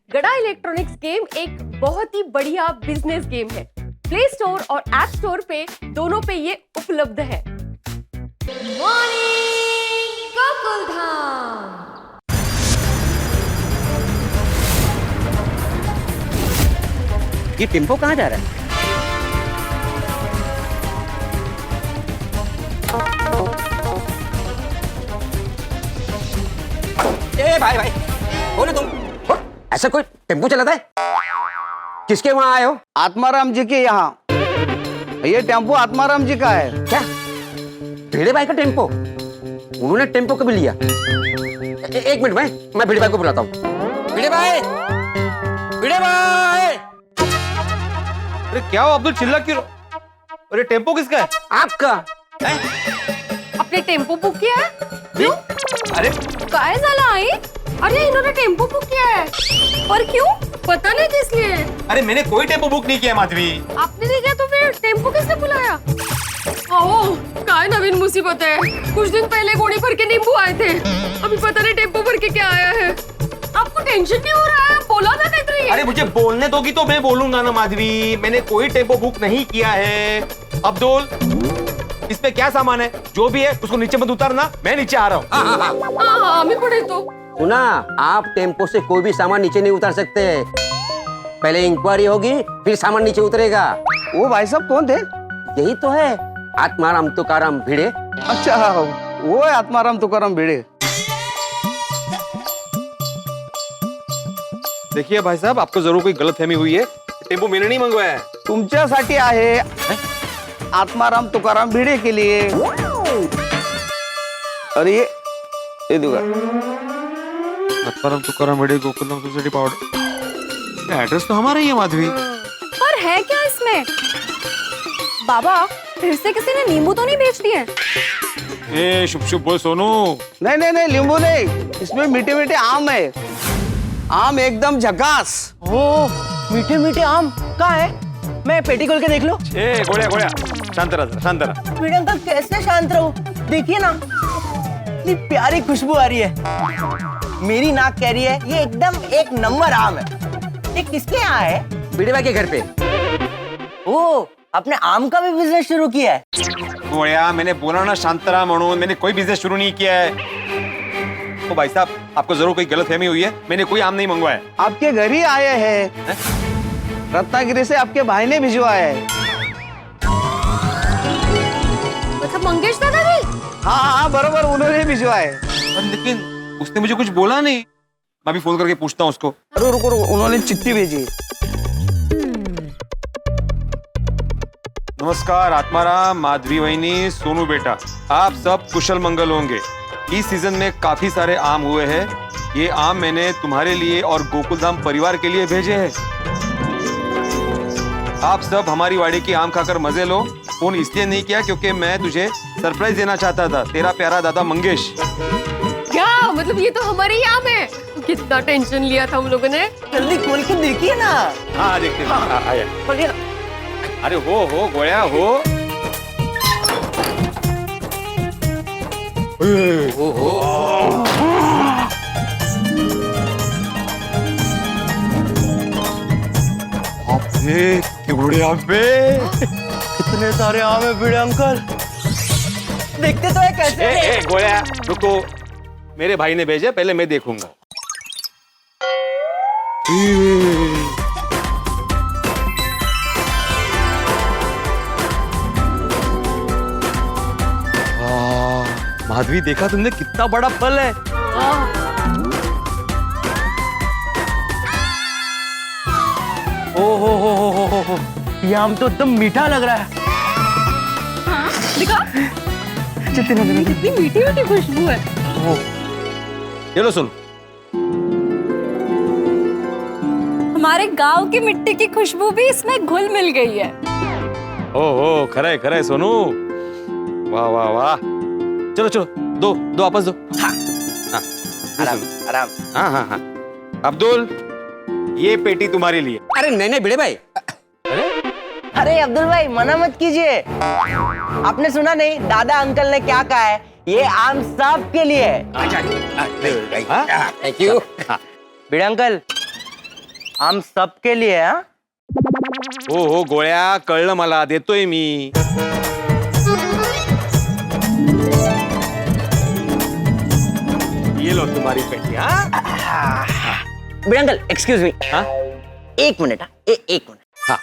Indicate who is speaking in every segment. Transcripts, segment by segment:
Speaker 1: गड़ा electronics game एक बहुत ही बढ़िया बिजनेस गेम है। प्ले स्टोर और ऐप स्टोर पे दोनों पे ये उपलब्ध है।
Speaker 2: मॉर्निंग गोकुलधाम।
Speaker 3: ये टेम्पो कहाँ जा रहा है? ए भाई भाई, कौन है तुम? ऐसा कोई टेम्पो चलाता है? किसके वहां आए हो?
Speaker 4: आत्माराम जी के यहाँ। ये टेम्पो आत्माराम जी का है।
Speaker 3: क्या भिड़े भाई का टेम्पो? उन्होंने टेम्पो कभी लिया? एक मिनट मैं भिड़े भाई को बुलाता हूँ। भिड़े भाई, भिड़े भाई!
Speaker 5: अरे क्या हो अब्दुल, चिल्ला क्यों? अरे टेम्पो किसका है?
Speaker 3: आपका है?
Speaker 1: आपने टेम्पो बुक किया है? क्यों?
Speaker 5: अरे
Speaker 1: काय साला आई? अरे इन्होंने टेम्पो बुक किया है, पर क्यों? पता नहीं किस लिए।
Speaker 5: अरे मैंने कोई टेम्पो बुक नहीं किया है माधवी।
Speaker 1: आपने नहीं किया तो फिर टेम्पो किसने बुलाया? आओ, काय नवीन मुसीबत है। कुछ दिन पहले गोनी भर के नींबू आए थे, अभी पता नहीं टेम्पो भर के क्या आया है। आपको टेंशन नहीं हो रहा है? बोला था कैतरी।
Speaker 5: अरे मुझे बोलने दोगी तो मैं बोलूंगा ना माधवी। मैंने कोई टेम्पो बुक नहीं किया है। अब्दुल, इसमें क्या सामान है? जो भी है उसको नीचे मत उतारना, मैं नीचे आ रहा हूँ।
Speaker 1: हाँ, हमें पड़े तो।
Speaker 3: सुना, आप टेम्पो से कोई भी सामान नीचे नहीं उतार सकते। पहले इंक्वायरी होगी, फिर सामान नीचे उतरेगा।
Speaker 4: वो भाई साहब कौन थे?
Speaker 3: यही तो है आत्माराम तुकाराम भिड़े।
Speaker 4: अच्छा, वो है आत्माराम तुकाराम भिड़े।
Speaker 5: देखिए भाई साहब, आपको जरूर कोई गलतफहमी हुई है। टेम्पो मैंने नहीं मंगवाया है।
Speaker 4: तुमच्यासाठी आहे, आत्माराम तुकाराम भिड़े के लिए। और ये दुआ
Speaker 5: आत्माराम तुकाराम भिड़े गोकुलधाम सोसाइटी पाउडर। एड्रेस तो हमारा ही है माधवी।
Speaker 1: पर है क्या इसमें? बाबा, फिर से किसी ने नींबू तो नहीं बेच दिए?
Speaker 5: ए शुभ शुभ बोल सोनू।
Speaker 4: नहीं नहीं नहीं, नींबू नहीं, इसमें मीठे मीठे आम है। आम एकदम झकास।
Speaker 6: ओ, मीठे मीठे आम कहाँ है? मैं पेटी खोल के देख लो।
Speaker 5: ए गोड़िया गोड़िया, शांत रहा, शांत रहा।
Speaker 6: मेरे अंकल कैसे शांत रहूं? देखिए ना, इतनी प्यारी खुशबू आ रही है। मेरी नाक कह रही है ये एकदम एक नंबर आम है। ये किसके यहाँ है?
Speaker 3: भिड़े भाई के घर पे।
Speaker 6: ओ, आपने आम का भी बिजनेस शुरू किया है?
Speaker 5: गोड़िया, मैंने बोला ना शांत रहा मनोज, मैंने कोई बिजनेस शुरू नहीं किया है। तो भाई साहब, आपको जरूर कोई गलतफहमी हुई है। मैंने कोई आम नहीं मंगवाया।
Speaker 4: आपके घर ही आए हैं। रत्नागिरी से आपके भाई ने भिजवाया है।
Speaker 1: मतलब मंगेश दादा भी?
Speaker 4: हाँ हाँ, बरोबर, उन्होंने भिजवाया है।
Speaker 5: लेकिन उसने मुझे कुछ बोला नहीं। मैं भी फोन करके पूछता हूँ उसको।
Speaker 4: रुको रुको रुको, उन्होंने चिट्ठी भेजी।
Speaker 5: नमस्कार आत्माराम, माधवी वहिनी, सोनू बेटा, आप सब कुशल मंगल होंगे। इस सीजन में काफी सारे आम हुए हैं। ये आम मैंने तुम्हारे लिए और गोकुलधाम परिवार के लिए भेजे हैं। आप सब हमारी वाड़ी की आम खाकर मजे लो। फोन इसलिए नहीं किया क्योंकि मैं तुझे सरप्राइज देना चाहता था। तेरा प्यारा दादा मंगेश।
Speaker 1: क्या मतलब ये तो हमारे ही आम है? कितना टेंशन लिया था हम लोगों ने।
Speaker 6: जल्दी खोल के देखिए ना।
Speaker 5: हाँ देखते हैं। हाँ, आया।
Speaker 6: खोलिए।
Speaker 5: अरे हो गोया हो।
Speaker 6: कितने सारे आम है भिड़े अंकल। देखते तो है कैसे।
Speaker 5: ए गोया रुको, मेरे भाई ने भेजा, पहले मैं देखूंगा। माधवी, देखा तुमने कितना बड़ा फल है?
Speaker 6: ओ हो, ये आम तो एकदम मीठा लग रहा है।
Speaker 1: दिखा, कितनी मीठी मीठी खुशबू है।
Speaker 5: ये लो सुन।
Speaker 1: हमारे गांव की मिट्टी की खुशबू भी इसमें घुल मिल गई है।
Speaker 5: ओ खरा है सोनू। वाह वाह वाह। चलो चलो, दो वापस दो। हाँ,
Speaker 6: आराम आराम।
Speaker 5: हाँ। अब्दुल, ये पेटी तुम्हारे लिए।
Speaker 3: अरे नहीं भिड़े भाई।
Speaker 6: अरे अब्दुल भाई, मना मत कीजिए। आपने सुना नहीं दादा अंकल ने क्या कहा है? ये आम सबके लिए है।
Speaker 3: Thank you.
Speaker 6: भिड़े अंकल, आम सबके लिए है, हाँ?
Speaker 5: हो गोळ्या, कळलं मला, देतोय मी. ये लो तुम्हारी पेटी. हाँ
Speaker 6: बड़े अंकल एक्सक्यूज मी,
Speaker 5: हाँ?
Speaker 6: एक मिनट, हाँ? एक मिनट.
Speaker 5: हाँ.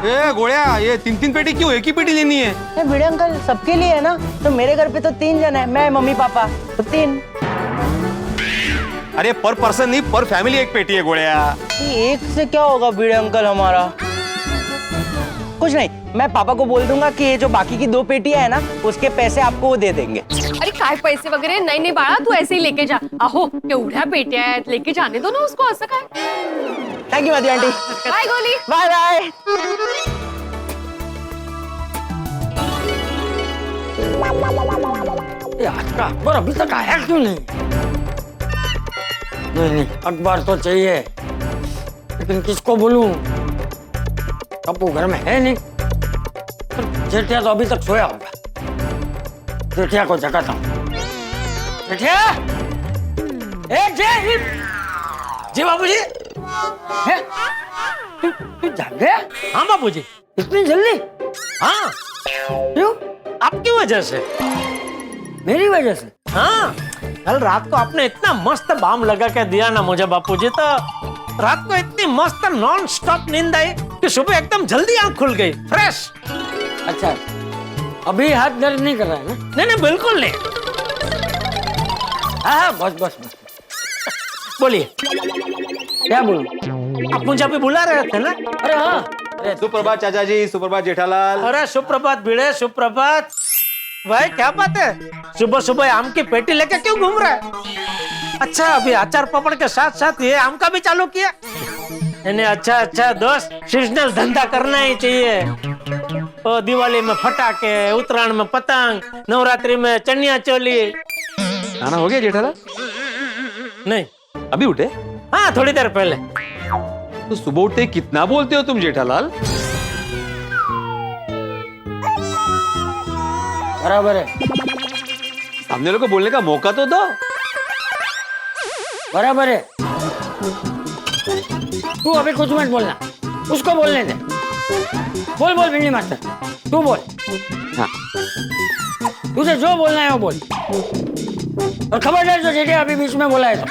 Speaker 5: ए गोळ्या, ये 3 पेटी क्यों? एक ही पेटी लेनी है.
Speaker 6: ये बड़े अंकल सबके लिए है ना, तो मेरे घर पे तो 3 जन है, मैं मम्मी पापा तो 3.
Speaker 5: अरे पर पर्सन नहीं, पर फैमिली एक पेटी है गोळ्या.
Speaker 6: ये एक से क्या होगा बड़े अंकल हमारा? कुछ नहीं, मैं पापा को बोल दूंगा कि ये जो बाकी की 2 पेटियां है ना, उसके पैसे आपको वो दे देंगे.
Speaker 1: अरे काय पैसे वगैरे नाही नाही बाळा, तू ऐसे ही लेके जा. अहो केवढ्या पेट्या आहेत, लेके जाने दो ना उसको. असं काय?
Speaker 6: Thank you Madhavi aunty.
Speaker 1: Bye Goli.
Speaker 6: Bye bye.
Speaker 7: आपका अखबार अभी तक आया क्यों नहीं? नहीं, अखबार तो चाहिए, लेकिन किसको बोलूं? पप्पू घर में है नहीं. जेठिया तो अभी तक सोया होगा. जेठिया को जगाता हूँ. जेठिया, जी बाबूजी. तू जाग गया? हाँ बाबूजी. इतनी जल्दी? हाँ. क्यों? आपकी वजह से. मेरी वजह से? हाँ, कल रात को आपने इतना मस्त बाम लगा के दिया ना मुझे बापूजी, तो रात को इतनी मस्त नॉन स्टॉप नींद आई कि सुबह एकदम जल्दी आंख खुल गई, फ्रेश. अच्छा, अभी हाथ दर्द नहीं कर रहा है ना? नहीं नहीं बिल्कुल नहीं. हाँ बस. बोलिए. क्या बोलूं? आप मुझे अभी बुला रहे थे ना? अरे हाँ.
Speaker 5: सुप्रभात चाचा जी, सुप्रभात जेठालाल.
Speaker 7: अरे सुप्रभात भिड़े, सुप्रभात. भाई क्या बात है, सुबह सुबह आम की पेटी लेके क्यों घूम रहा है? अच्छा, अभी अचार पापड़ के साथ साथ ये आम का भी चालू किया? नहीं अच्छा दोस्त, सीजनल धंधा करना ही चाहिए. ओ दिवाली में फटाके, उत्तरायण में पतंग, नवरात्रि में चनिया चोली.
Speaker 5: खाना हो गया जेठालाल?
Speaker 7: नहीं.
Speaker 5: अभी उठे?
Speaker 7: हाँ थोड़ी देर पहले.
Speaker 5: तो सुबह उठते कितना बोलते हो तुम जेठालाल?
Speaker 7: बराबर है.
Speaker 5: सामने लोगों को बोलने का मौका तो दो.
Speaker 7: बराबर है. तू अभी कुछ मत बोलना, उसको बोलने दे. बोल भिंडी मास्टर, तू बोल.
Speaker 5: हाँ.
Speaker 7: तुझे जो बोलना है वो बोल. और खबरदार जो जेठिया अभी बीच में बोला है तो.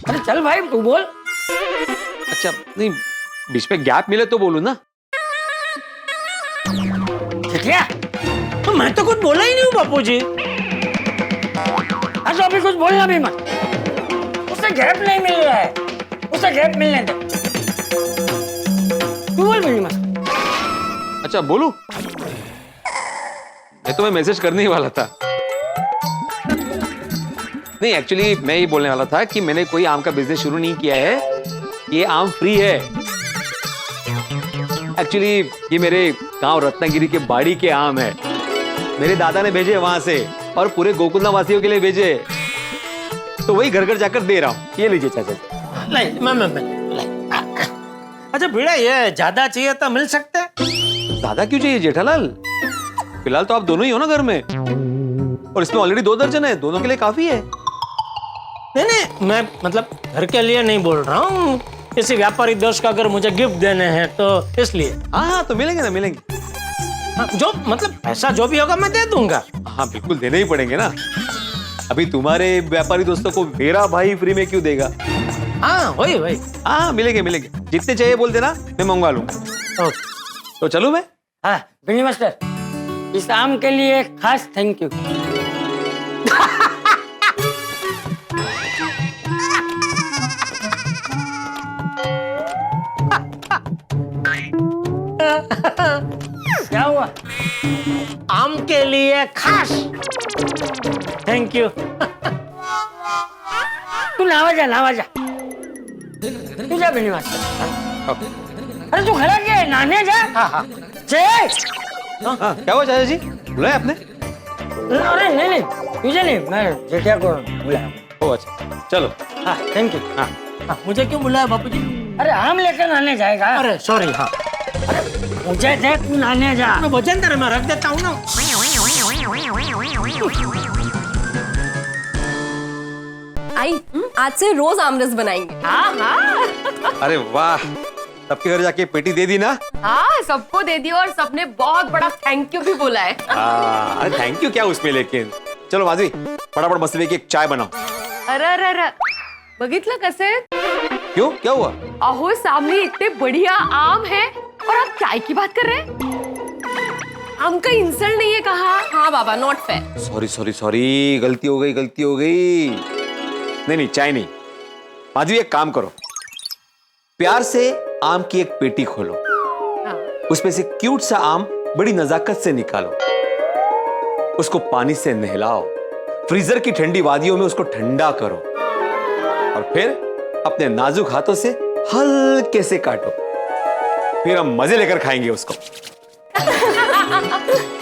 Speaker 7: अरे चल भाई तू बोल.
Speaker 5: अच्छा नहीं, बीच में गैप मिले तो बोलू ना.
Speaker 7: जेठिया, तो मैं तो कुछ बोला ही नहीं हूँ बापूजी. तो अभी कुछ बोलना भी मत. उसे गैप नहीं मिल रहा है, उसे गैप मिलने दे. तू बोल भिंडी मास्टर.
Speaker 5: अच्छा बोलू? मैं तुम्हें मैसेज करने ही वाला था. नहीं एक्चुअली मैं ही बोलने वाला था कि मैंने कोई आम का बिजनेस शुरू नहीं किया है. ये आम फ्री है. एक्चुअली ये मेरे गांव रत्नागिरी के बाड़ी के आम है. मेरे दादा ने भेजे वहां से और पूरे गोकुलधाम वासियों के लिए भेजे, तो वही घर घर जाकर दे रहा हूँ. ये लीजिए चाचा जी.
Speaker 7: मैं. अच्छा भिड़ा, ये ज्यादा चाहिए तो मिल सकते हैं?
Speaker 5: ज्यादा क्यों चाहिए जेठालाल? फिलहाल तो आप दोनों ही हो ना घर में, और इसमें ऑलरेडी 2 दर्जन है. दोनों के लिए काफी है.
Speaker 7: नहीं, मैं मतलब घर के लिए नहीं बोल रहा हूँ. किसी व्यापारी दोस्त का अगर मुझे गिफ्ट देने हैं तो इसलिए.
Speaker 5: हाँ तो मिलेंगे ना, मिलेंगे.
Speaker 7: हाँ, जो मतलब पैसा जो भी होगा मैं दे दूंगा.
Speaker 5: हाँ बिल्कुल देने ही पड़ेंगे ना. अभी तुम्हारे व्यापारी दोस्तों को मेरा भाई फ्री में क्यों देगा?
Speaker 7: हाँ वही.
Speaker 5: हाँ मिलेंगे. जितने चाहिए बोल देना, मैं मंगवा लूंगा. तो चलूं मैं?
Speaker 7: हाँ भिंडी मास्टर, इस आम के लिए खास थैंक यू. क्या हुआ? आम के लिए खास थैंक यू. तू नावा जा. तू जा भिंडी मास्टर. अरे तू खड़ा क्या है? नहाने जा. हाँ.
Speaker 5: हाँ क्या हुआ चाचा जी, बुलाया आपने?
Speaker 7: अरे नहीं तुझे नहीं, मैं जेठिया को बुलाया.
Speaker 5: ओ अच्छा चलो.
Speaker 7: हाँ थैंक यू.
Speaker 5: हाँ
Speaker 7: हाँ, मुझे क्यों बुलाया बापूजी?
Speaker 8: अरे आम लेकर नहाने जाएगा।
Speaker 7: अरे सॉरी, हाँ।
Speaker 8: मुझे दे, तू नहाने जा।
Speaker 7: मैं वजन तेरे में रख देता हूँ ना।
Speaker 1: आई आज से रोज आमरस बनाएंगे। हाँ हाँ
Speaker 5: अरे वाह, सबके घर जाके पेटी दे दी ना?
Speaker 1: हाँ, सबको दे दिया और सबने बहुत बड़ा थैंक यू भी बोला है।
Speaker 5: अरे थैंक यू क्या उसमें, लेकिन चलो माधवी फटाफट मस्त पैकी एक चाय बनाओ।
Speaker 1: अरे अरे अरे, बघितलं कसे?
Speaker 5: क्यों, क्या हुआ?
Speaker 1: अहो सामने इतने बढ़िया आम है और आप चाय की बात कर रहे हैं? आम का इंसल्ट नहीं है कहा? हाँ बाबा, not fair.
Speaker 5: Sorry sorry sorry, गलती हो गई, गलती हो गई। नहीं नहीं, चाय नहीं। माधवी एक काम करो, प्यार से आम की एक पेटी खोलो, उसमें से क्यूट सा आम बड़ी नजाकत से निकालो, उसको पानी से नहलाओ, फ्रीजर की ठंडी वादियों में उसको ठंडा करो और फिर अपने नाजुक हाथों से हल्के से काटो, फिर हम मजे लेकर खाएंगे उसको।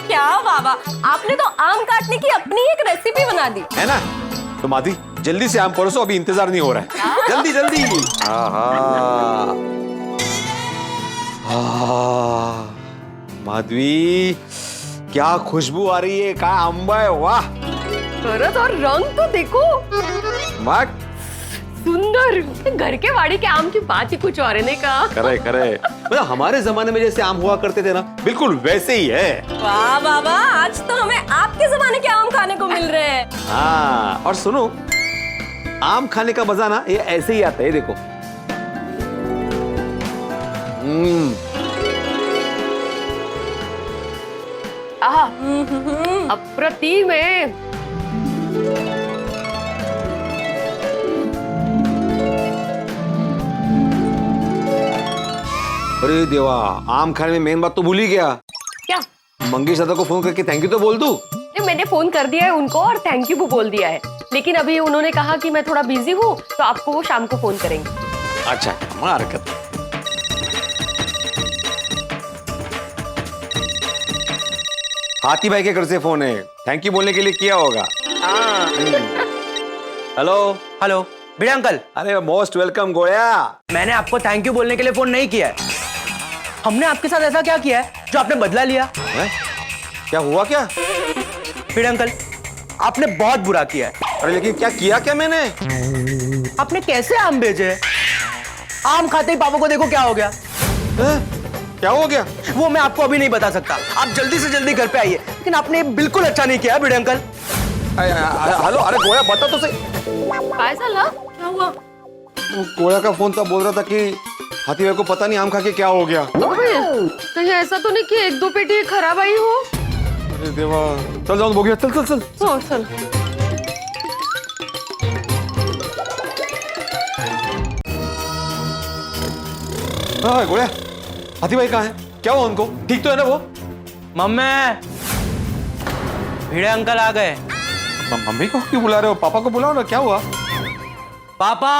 Speaker 1: क्या बाबा, आपने तो आम काटने की अपनी एक रेसिपी बना दी
Speaker 5: है ना? तो माधवी जल्दी से आम परोसो, अभी इंतजार नहीं हो रहा है। जल्दी जल्दी। माधवी क्या खुशबू आ रही है, क्या आंबा है, वाह।
Speaker 1: खरंच, और रंग तो देखो,
Speaker 5: मत
Speaker 1: सुंदर। घर के वाड़ी के आम की बात ही कुछ और है, नहीं का?
Speaker 5: करे करे, मतलब हमारे जमाने में जैसे आम हुआ करते थे ना, बिल्कुल वैसे ही है।
Speaker 1: वाह बाबा, आज तो हमें आपके जमाने के आम खाने को मिल रहे हैं।
Speaker 5: हाँ, और सुनो, आम खाने का मजा ना ये ऐसे ही आता है, देखो।
Speaker 1: अप्रतिम है।
Speaker 5: अरे देवा, आम खाने में मेन बात तो भूल ही गया।
Speaker 1: क्या?
Speaker 5: मंगेश दादा को फोन करके थैंक यू तो बोल दूं।
Speaker 1: मैंने फोन कर दिया है उनको और थैंक यू भी बोल दिया है, लेकिन अभी उन्होंने कहा कि मैं थोड़ा बिजी हूँ, तो आपको वो शाम को फोन करेंगे।
Speaker 5: अच्छा, हमारा हरकत। हाथी भाई के घर से फोन है, थैंक यू बोलने के लिए किया होगा। हेलो
Speaker 6: हेलो भिड़े अंकल,
Speaker 5: अरे मोस्ट वेलकम गोया।
Speaker 6: मैंने आपको थैंक यू बोलने के लिए फोन नहीं किया है। हमने आपके साथ ऐसा क्या किया है जो आपने बदला लिया?
Speaker 5: है? क्या हुआ क्या?
Speaker 6: भिड़े अंकल, आपने बहुत बुरा किया है।
Speaker 5: अरे लेकिन क्या किया क्या मैंने?
Speaker 6: आपने कैसे आम भेजे? आम खाते ही पापा को देखो क्या हो गया।
Speaker 5: क्या हो गया?
Speaker 6: वो मैं आपको अभी नहीं बता सकता, आप जल्दी से जल्दी घर पे आइए। लेकिन आपने बिल्कुल अच्छा नहीं किया भिड़े अंकल।
Speaker 5: हेलो, अरे गोया बता तो सही।
Speaker 1: क्या हुआ?
Speaker 5: गोया का फोन तब बोल रहा था कि हाथी भाई को पता नहीं आम खा के क्या हो गया।
Speaker 1: कहीं ऐसा तो नहीं कि एक दो पेटी खराब आई हो?
Speaker 5: अरे देवा, चल जाओ बोगिया, चल चल चल।
Speaker 1: चल।
Speaker 5: हाँ गोया, हाथी भाई कहाँ है? क्या हुआ उनको? ठीक तो है ना वो?
Speaker 6: मम्मी, भिड़े अंकल आ गए।
Speaker 5: मम्मी को क्यों बुला रहे हो? पापा को बुलाओ ना, क्या हुआ?
Speaker 6: पापा।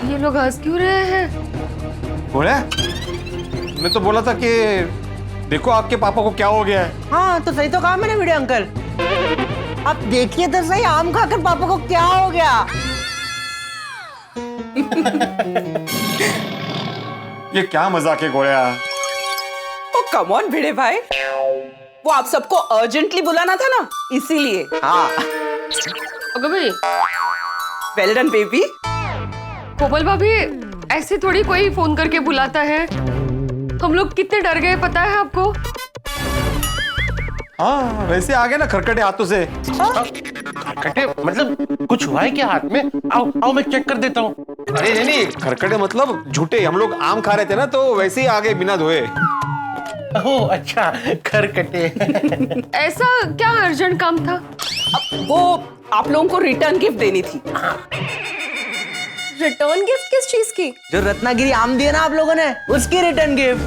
Speaker 1: ये लोग हंस क्यों रहे हैं?
Speaker 5: गोया, मैं तो बोला था कि देखो आपके पापा को क्या हो गया है।
Speaker 6: हाँ तो सही तो कहा मैंने भिड़े अंकल। आप देखिए तो सही, आम खाकर पापा को क्या हो गया।
Speaker 5: ये क्या मजाक है गोया?
Speaker 9: ओ कम ऑन भिड़े भाई, वो आप सबको अर्जेंटली बुलाना था ना, इसीलिए।
Speaker 6: हाँ
Speaker 1: अगर भाई,
Speaker 9: वेल डन बेबी।
Speaker 1: कोमल भाभी, ऐसे थोड़ी कोई फोन करके बुलाता है। हम लोग कितने डर गए पता है आपको?
Speaker 5: हाँ वैसे आ गए ना खरकटे हाथों से।
Speaker 7: खटखटे मतलब कुछ हुआ है क्या हाथ में? आओ आओ, मैं चेक कर देता हूँ।
Speaker 5: अरे नहीं, खरकटे मतलब झूठे। हम लोग आम खा रहे थे ना, तो वैसे ही आ गए बिना धोए।
Speaker 7: ओह अच्छा, खरकटे।
Speaker 1: ऐसा क्या अर्जेंट काम था?
Speaker 9: वो आप लोगों को रिटर्न गिफ्ट देनी थी।
Speaker 1: रिटर्न गिफ्ट किस चीज की?
Speaker 6: जो रत्नागिरी आम दिए ना आप लोगों ने, उसकी रिटर्न गिफ्ट।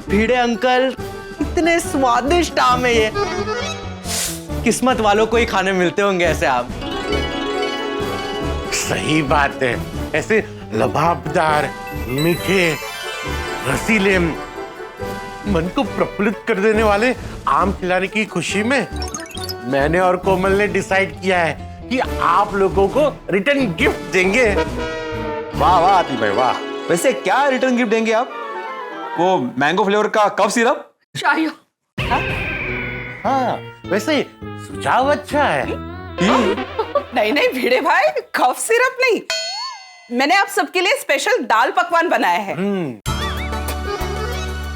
Speaker 6: भिड़े अंकल, इतने स्वादिष्ट आम है ये। किस्मत वालों को ही खाने मिलते होंगे ऐसे आम।
Speaker 7: सही बात है, ऐसे लबाबदार, मीठे, रसीले,
Speaker 10: मन को प्रफुल्लित कर देने वाले आम खिलाने की खुशी में मैंने और कोमल ने डिसाइड किया है कि आप लोगों को रिटर्न गिफ्ट देंगे।
Speaker 5: वाह वाह आतिफ भाई वाह। वैसे क्या रिटर्न गिफ्ट देंगे आप? वो मैंगो फ्लेवर का कफ सिरप?
Speaker 1: शाही
Speaker 10: हाँ वैसे सुझाव अच्छा है।
Speaker 9: नहीं नहीं भिड़े भाई, कफ सिरप नहीं, मैंने आप सबके लिए स्पेशल दाल पकवान बनाया है।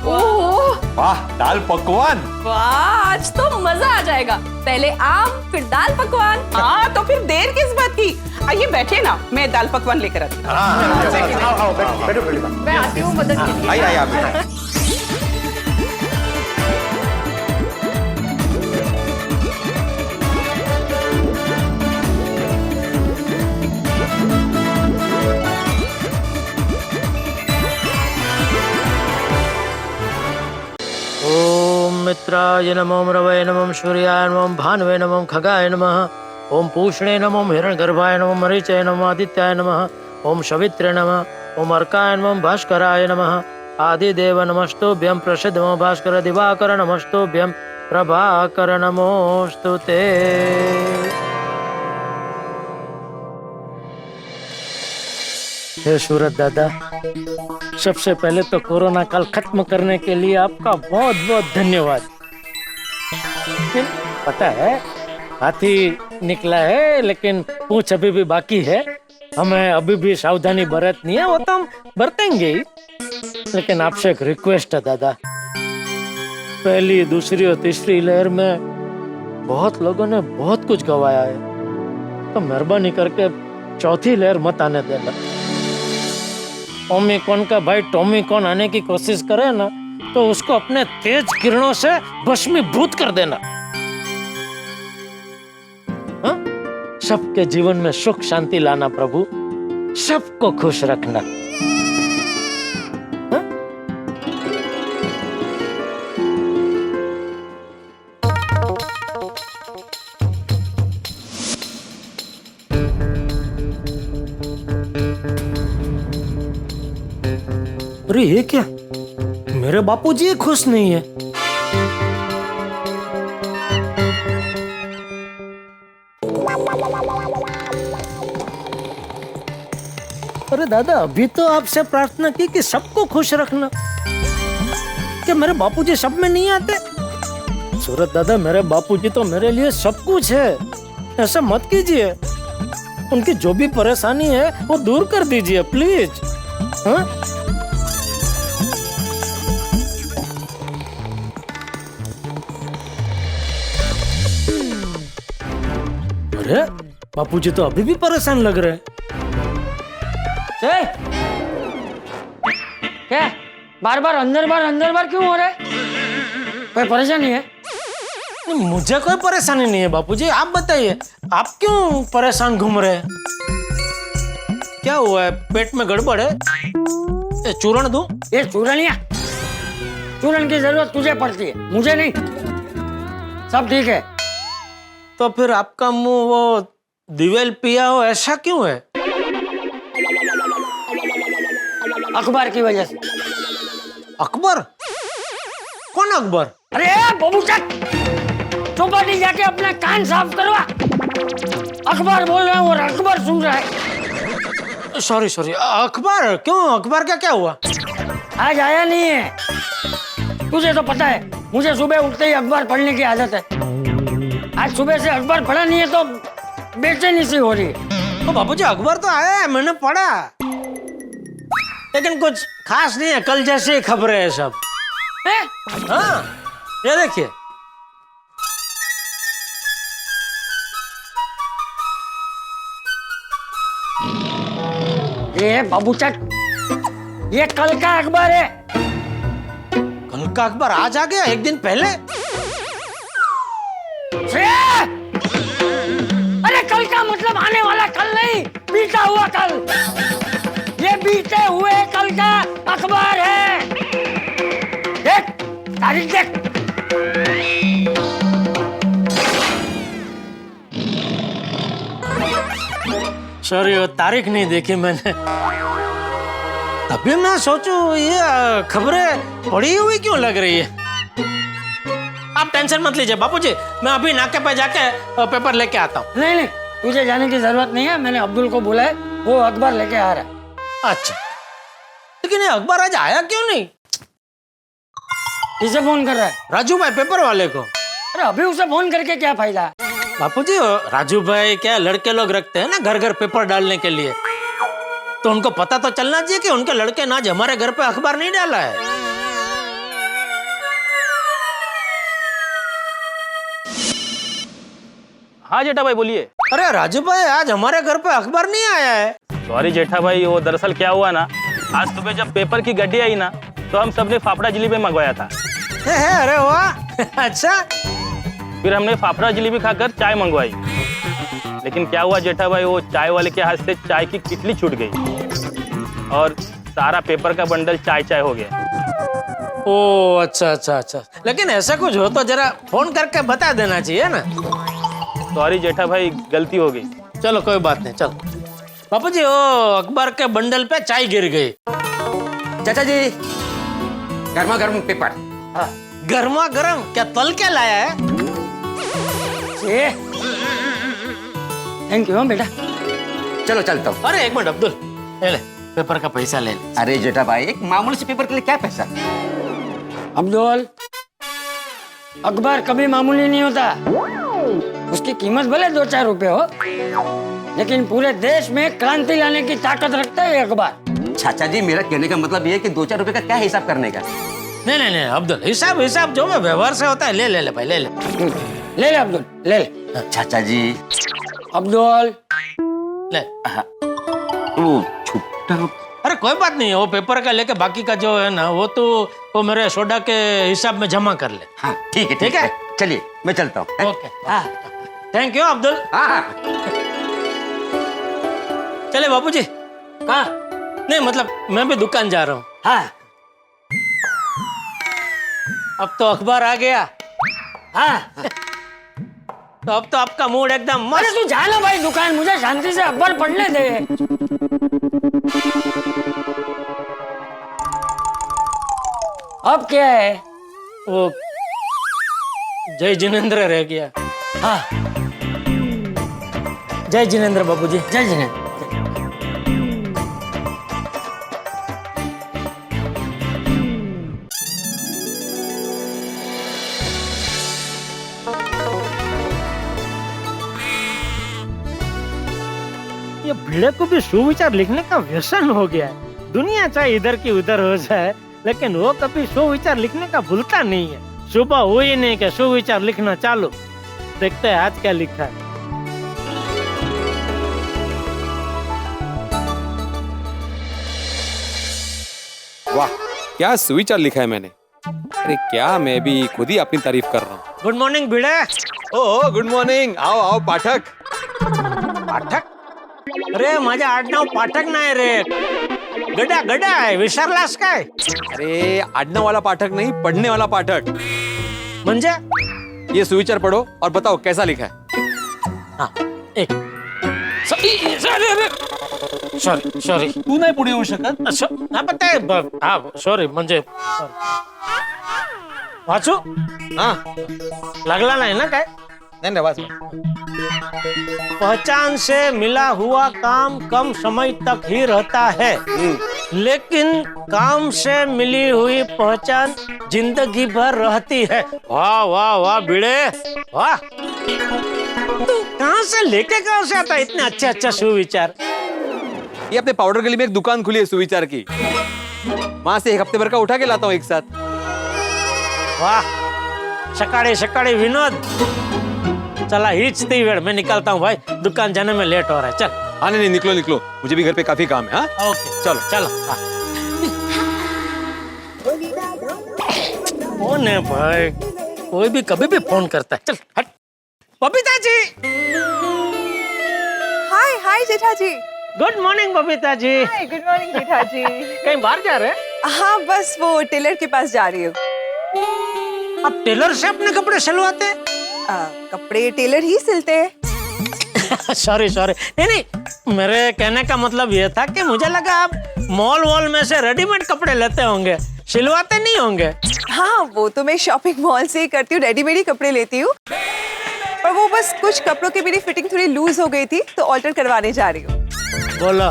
Speaker 1: ओह
Speaker 5: वाह दाल पकवान।
Speaker 2: वाह, आज तो मजा आ जाएगा। पहले आम, फिर दाल पकवान।
Speaker 9: हाँ तो फिर देर किस बात की, आइए बैठिए ना, मैं दाल पकवान लेकर आती हूँ।
Speaker 10: आओ बैठो भिड़े भाई।
Speaker 1: मैं आती हूँ मदद के लिए।
Speaker 5: आइए आप बेटा।
Speaker 7: ओम मित्राय नमो रवये नमो सूर्याय नमो भानुवे नमो खगाय नमः। ओम पूषणे नमो हिरण्यगर्भाय नमो मरीचय नमो आदित्याय नमः। ओम सवित्रे नमः। ओम अर्काय नमो भास्कराय नमः। आदिदेव नमस्तुभ्यं प्रसिद्ध नमो भास्कर दिवाकर नमस्तुभ्यं प्रभाकर नमोस्तुते। हे सूरत दादा, सबसे पहले तो कोरोना काल खत्म करने के लिए आपका बहुत बहुत धन्यवाद। लेकिन पता है हाथी निकला है लेकिन पूंछ अभी भी बाकी है। हमें अभी भी सावधानी बरतनी है, वो तो हम बरतेंगे ही। लेकिन आपसे एक रिक्वेस्ट है दादा, पहली दूसरी और तीसरी लहर में बहुत लोगों ने बहुत कुछ गवाया है, तो मेहरबानी करके चौथी लहर मत आने देना। ओमिक्रॉन का भाई टोमिक्रॉन आने की कोशिश करे ना तो उसको अपने तेज किरणों से भस्मीभूत कर देना। हाँ? सबके जीवन में सुख शांति लाना प्रभु, सबको खुश रखना। हाँ? अरे ये क्या, मेरे बापूजी खुश नहीं है। अरे दादा, अभी तो आपसे प्रार्थना की कि सबको खुश रखना, क्या मेरे बापूजी सब में नहीं आते? सूरत दादा, मेरे बापूजी तो मेरे लिए सब कुछ है, ऐसा मत कीजिए। उनकी जो भी परेशानी है वो दूर कर दीजिए प्लीज। हाँ? अरे बापूजी तो अभी भी परेशान लग रहे हैं।
Speaker 8: क्या बार बार अंदर बार क्यों हो रहा है? कोई परेशानी है?
Speaker 7: मुझे कोई परेशानी नहीं है बापूजी, आप बताइए आप क्यों परेशान घूम रहे हैं? क्या हुआ है, पेट में गड़बड़ है? ये चूरण दूं?
Speaker 8: ये चूरण की जरूरत तुझे पड़ती है, मुझे नहीं। सब ठीक है।
Speaker 7: तो फिर आपका मुंह वो दिवेल पिया हो ऐसा क्यों है?
Speaker 8: अखबार की वजह से।
Speaker 7: अकबर? कौन अकबर?
Speaker 8: अरे बबूचक, चौपाटी जाके अपना कान साफ करवा। अखबार बोल रहा हूँ और अकबर सुन रहा है।
Speaker 7: सॉरी, अखबार क्यों? अखबार का क्या हुआ?
Speaker 8: आज आया नहीं है। तुझे तो पता है मुझे सुबह उठते ही अखबार पढ़ने की आदत है। आज सुबह से अखबार पढ़ा नहीं है तो बेचैनी सी हो रही है।
Speaker 7: तो बापूजी अखबार तो आया है, मैंने पढ़ा, लेकिन कुछ खास नहीं है, कल जैसे खबरें है सब। हाँ, ये देखिए।
Speaker 8: ये बाबूचक, ये कल का अखबार है।
Speaker 7: कल का अखबार आज आ गया, एक दिन पहले?
Speaker 8: अरे कल का मतलब आने वाला कल नहीं, बीता हुआ कल। ये बीते हुए कल का अखबार है। देख तारीख देख।
Speaker 7: सॉरी, वो तारीख नहीं देखी मैंने। तभी मैं सोचूं ये खबरें पड़ी हुई क्यों लग रही है। आप टेंशन मत लीजिए बापूजी, मैं अभी नाके पे जाके पेपर लेके आता हूँ।
Speaker 8: नहीं नहीं, तुझे जाने की जरूरत नहीं है, मैंने अब्दुल को बोला है, वो अखबार लेके आ रहा है।
Speaker 7: अच्छा, लेकिन ये अखबार आज आया क्यों नहीं?
Speaker 8: किसे फोन कर रहा है?
Speaker 7: राजू भाई पेपर वाले को।
Speaker 8: अरे अभी उसे फोन करके क्या फायदा?
Speaker 7: बापूजी राजू भाई क्या लड़के लोग रखते हैं ना घर घर पेपर डालने के लिए, तो उनको पता तो चलना चाहिए कि उनके लड़के ने आज हमारे घर पे अखबार नहीं डाला है।
Speaker 11: हाँ जेठा भाई बोलिए।
Speaker 7: अरे राजू भाई आज हमारे घर पे अखबार नहीं आया है।
Speaker 11: सॉरी जेठा भाई, वो दरअसल क्या हुआ ना, आज सुबह जब पेपर की गड्डी आई ना तो हम सबने फाफड़ा जलेबी मंगवाया था।
Speaker 7: अरे वाह अच्छा।
Speaker 11: फिर हमने फाफड़ा जलेबी खाकर चाय मंगवाई, लेकिन क्या हुआ जेठा भाई, वो चाय वाले के हाथ से चाय की किटली छूट गई और सारा पेपर का बंडल चाय चाय हो गया।
Speaker 7: ओ अच्छा अच्छा अच्छा, लेकिन ऐसा कुछ हो तो जरा फोन करके बता देना चाहिए ना।
Speaker 11: सॉरी जेठा भाई, गलती हो गई।
Speaker 7: चलो कोई बात नहीं, चलो। बापू जी वो अखबार के बंडल पे चाय गिर गई।
Speaker 3: चाचा जी गर्मा गर्म पेपर।
Speaker 7: गर्मा गर्म क्या तल के लाया है?
Speaker 8: थैंक यू बेटा।
Speaker 3: चलो चलता हूँ।
Speaker 7: अरे एक मिनट अब्दुल, ले पेपर का पैसा ले ले।
Speaker 3: अरे जेठा भाई, एक मामूली से पेपर के लिए क्या पैसा?
Speaker 8: अब्दुल, अखबार कभी मामूली नहीं होता, उसकी कीमत भले 2-4 रुपए हो, लेकिन पूरे देश में क्रांति लाने की ताकत रखता है ये अखबार।
Speaker 3: चाचा जी मेरा कहने का मतलब ये है कि 2-4 रुपए का क्या हिसाब करने का?
Speaker 7: नहीं नहीं नहीं अब्दुल, हिसाब हिसाब जो में व्यवहार से होता है ले ले ले भाई, ले ले
Speaker 8: ले ले अब्दुल, ले ले।
Speaker 3: चाचा जी
Speaker 8: अब्दुल
Speaker 7: ले।
Speaker 3: वो छुट्टा।
Speaker 7: अरे कोई बात नहीं, वो पेपर का लेके बाकी का जो है ना वो तो वो मेरे सोडा के हिसाब में जमा कर ले।
Speaker 3: हाँ ठीक है ठीक है, चलिए मैं चलता हूँ।
Speaker 7: Okay, thank you Abdul. चले बापूजी।
Speaker 8: कहाँ?
Speaker 7: नहीं मतलब मैं भी दुकान जा रहा हूँ।
Speaker 8: हाँ
Speaker 7: अब तो अखबार आ गया।
Speaker 8: हाँ
Speaker 7: तो अब तो आपका मूड एकदम
Speaker 8: अरे
Speaker 7: मस्त।
Speaker 8: तू जा ना भाई दुकान, मुझे शांति से अखबार पढ़ने दे। अब क्या है?
Speaker 7: वो जय जिनेंद्र रह गया।
Speaker 8: हाँ
Speaker 7: जय जिनेंद्र बापूजी।
Speaker 8: जय जिनेंद्र।
Speaker 12: ये भिड़े को भी सुविचार लिखने का व्यसन हो गया है। दुनिया चाहे इधर की उधर हो जाए, लेकिन वो कभी सुविचार लिखने का भूलता नहीं है। सुबह हो ही नहीं कि सुविचार लिखना चालू। देखते हैं आज क्या लिखा है।
Speaker 5: वाह क्या सुविचार लिखा है मैंने। अरे क्या, मैं भी खुद ही अपनी तारीफ कर रहा हूँ।
Speaker 7: गुड मॉर्निंग भिड़े।
Speaker 5: ओ गुड मॉर्निंग, आओ आओ पाठक।
Speaker 7: पाठक? अरे माझ्या आडनाव पाठक नाही रे, गडा गडा आहे, विसरलास काय?
Speaker 5: अरे आडनाव वाला पाठक नहीं, पढ़ने वाला पाठक।
Speaker 7: म्हणजे?
Speaker 5: ये सुविचार पढ़ो और बताओ कैसा लिखा है।
Speaker 7: हाँ एक सॉरी सॉरी
Speaker 5: तू नाही पुढे येऊ शकत?
Speaker 7: हा पण ते हा सॉरी म्हणजे वाचू?
Speaker 5: हाँ
Speaker 7: लागला नाही ना काय?
Speaker 5: नहीं वाच।
Speaker 7: पहचान से मिला हुआ काम कम समय तक ही रहता है, लेकिन काम से मिली हुई पहचान जिंदगी भर रहती है। वाह वाह वाह भिड़े वाह, तू कहाँ से लेके कहाँ से आता इतने अच्छे अच्छे सुविचार?
Speaker 5: ये अपने पाउडर गली में एक दुकान खुली है सुविचार की, वहां से एक हफ्ते भर का उठा के लाता हूँ एक साथ।
Speaker 7: वाह सकाळी सकाळी विनोद। चला हीच ती वेळ, मैं निकलता हूँ भाई, दुकान जाने में लेट हो रहा है। चल।
Speaker 5: हाँ नहीं निकलो निकलो, मुझे भी घर पे काफी काम है। हाँ
Speaker 7: ओके
Speaker 5: चलो
Speaker 7: चलो। कौन है भाई, कोई भी कभी भी फोन करता है। चल हट। बबीता जी।
Speaker 13: हाय हाय जेठा जी।
Speaker 7: Good morning Babita ji.
Speaker 13: Hi good morning जेठा जी।
Speaker 7: कहीं बाहर जा रहे हैं?
Speaker 13: हाँ बस वो टेलर के पास जा रही हूँ।
Speaker 7: आप टेलर से अपने कपड़े सिलवाते हैं?
Speaker 13: कपड़े टेलर ही सिलते हैं।
Speaker 12: सॉरी सॉरी, नहीं मेरे कहने का मतलब ये था कि मुझे लगा आप मॉल वॉल में से रेडीमेड कपड़े लेते होंगे, सिलवाते नहीं होंगे।
Speaker 13: हाँ, वो तो मैं शॉपिंग मॉल से ही करती हूँ, रेडीमेड ही कपड़े लेती हूँ। पर वो बस कुछ कपड़ों की मेरी फिटिंग थोड़ी लूज हो गई थी, तो ऑल्टर करवाने जा रही हूँ।
Speaker 12: बोलो,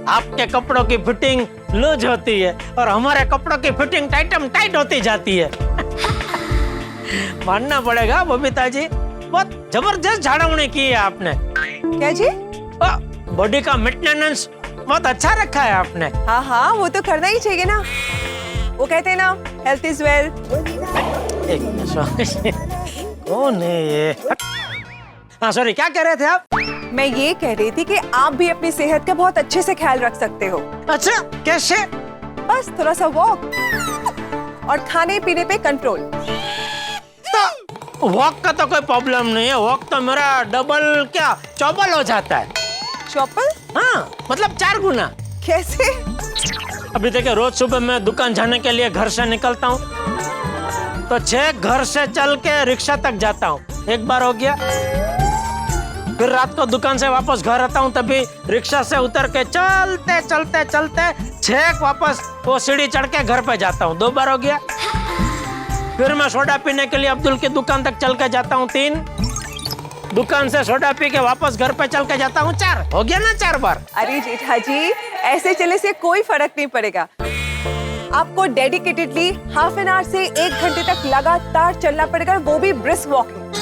Speaker 12: आपके कपड़ों की फिटिंग लूज होती है और हमारे कपड़ों की फिटिंग टाइट होती जाती है। मानना पड़ेगा बबीता जी, बहुत जबरदस्त झाड़वनी की है आपने।
Speaker 13: क्या जी?
Speaker 12: बॉडी का मेंटेनेंस बहुत अच्छा रखा है आपने।
Speaker 13: हाँ हाँ, वो तो करना ही चाहिए ना। वो कहते हैं ना, हेल्थ इज वेल्थ।
Speaker 12: कौन है ये? हाँ सॉरी, क्या कह रहे थे आप?
Speaker 13: मैं ये कह रही थी कि आप भी अपनी सेहत का बहुत अच्छे से ख्याल रख सकते हो।
Speaker 12: अच्छा, कैसे?
Speaker 13: बस थोड़ा सा वॉक और खाने पीने पे कंट्रोल।
Speaker 12: तो वॉक का तो कोई प्रॉब्लम नहीं है, वॉक तो मेरा डबल क्या चौबल हो जाता है।
Speaker 13: चौपल?
Speaker 12: हाँ, मतलब 4 गुना।
Speaker 13: कैसे?
Speaker 12: अभी देखिए, रोज सुबह मैं दुकान जाने के लिए घर से निकलता हूँ तो 6 घर से चल के रिक्शा तक जाता हूँ, एक बार हो गया। फिर रात को दुकान से वापस घर आता हूँ, तभी रिक्शा से उतर के चलते चलते चलते 6 वापस वो सीढ़ी चढ़ के घर पे जाता हूँ, 2 बार हो गया। फिर मैं सोडा पीने के लिए अब्दुल की दुकान तक चल के जाता हूँ, 3। दुकान से सोडा पी के वापस घर पे चल के जाता हूँ, 4 हो गया ना, 4 बार।
Speaker 13: अरे जेठा जी, ऐसे चलने से कोई फर्क नहीं पड़ेगा। आपको डेडिकेटेडली हाफ एन आवर से 1 घंटे तक लगातार चलना पड़ेगा, वो भी ब्रिस्क वॉकिंग।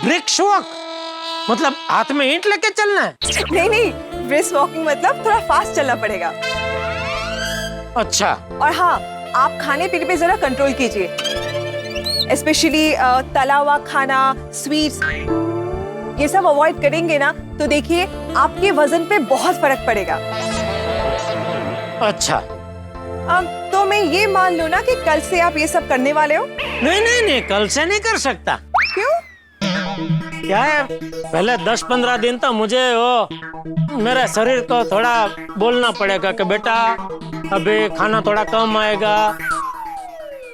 Speaker 12: ब्रिस्क वॉक मतलब हाथ में ईंट लेके चलना है?
Speaker 13: नहीं नहीं, ब्रिस्क वॉकिंग मतलब थोड़ा फास्ट चलना पड़ेगा।
Speaker 12: अच्छा।
Speaker 13: और हाँ, आप खाने पीने पे जरा कंट्रोल कीजिए, स्पेशली तला हुआ खाना, स्वीट्स, ये सब अवॉइड करेंगे ना तो देखिए आपके वजन पे बहुत फर्क पड़ेगा।
Speaker 12: अच्छा,
Speaker 13: तो मैं ये मान लूं ना कि कल से आप ये सब करने वाले हो?
Speaker 12: नहीं नहीं नहीं, कल से नहीं कर सकता।
Speaker 13: क्यों?
Speaker 12: क्या है, पहले 10-15 दिन तो मुझे वो मेरे शरीर को थोड़ा बोलना पड़ेगा कि बेटा अभी खाना थोड़ा कम आएगा,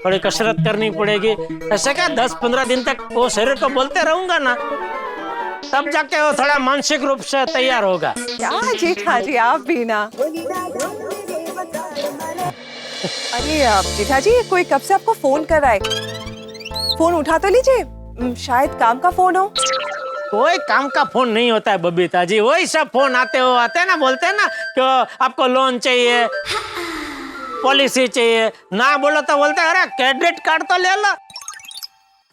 Speaker 12: थोड़ी कसरत करनी पड़ेगी। ऐसे क्या 10-15 दिन तक वो शरीर को बोलते रहूंगा ना, तब जाके वो थोड़ा मानसिक रूप से तैयार होगा।
Speaker 13: क्या जेठा जी, आप भी ना। अरे जेठा जी, कोई कब से आपको फोन कर रहा है? फोन उठा तो लीजिए, शायद काम का फोन हो।
Speaker 12: कोई काम का फोन नहीं होता है बबीता जी, वही सब फोन आते हैं ना, बोलते हैं ना कि आपको लोन चाहिए, पॉलिसी चाहिए, ना बोलो तो बोलते हैं अरे क्रेडिट कार्ड तो ले लो।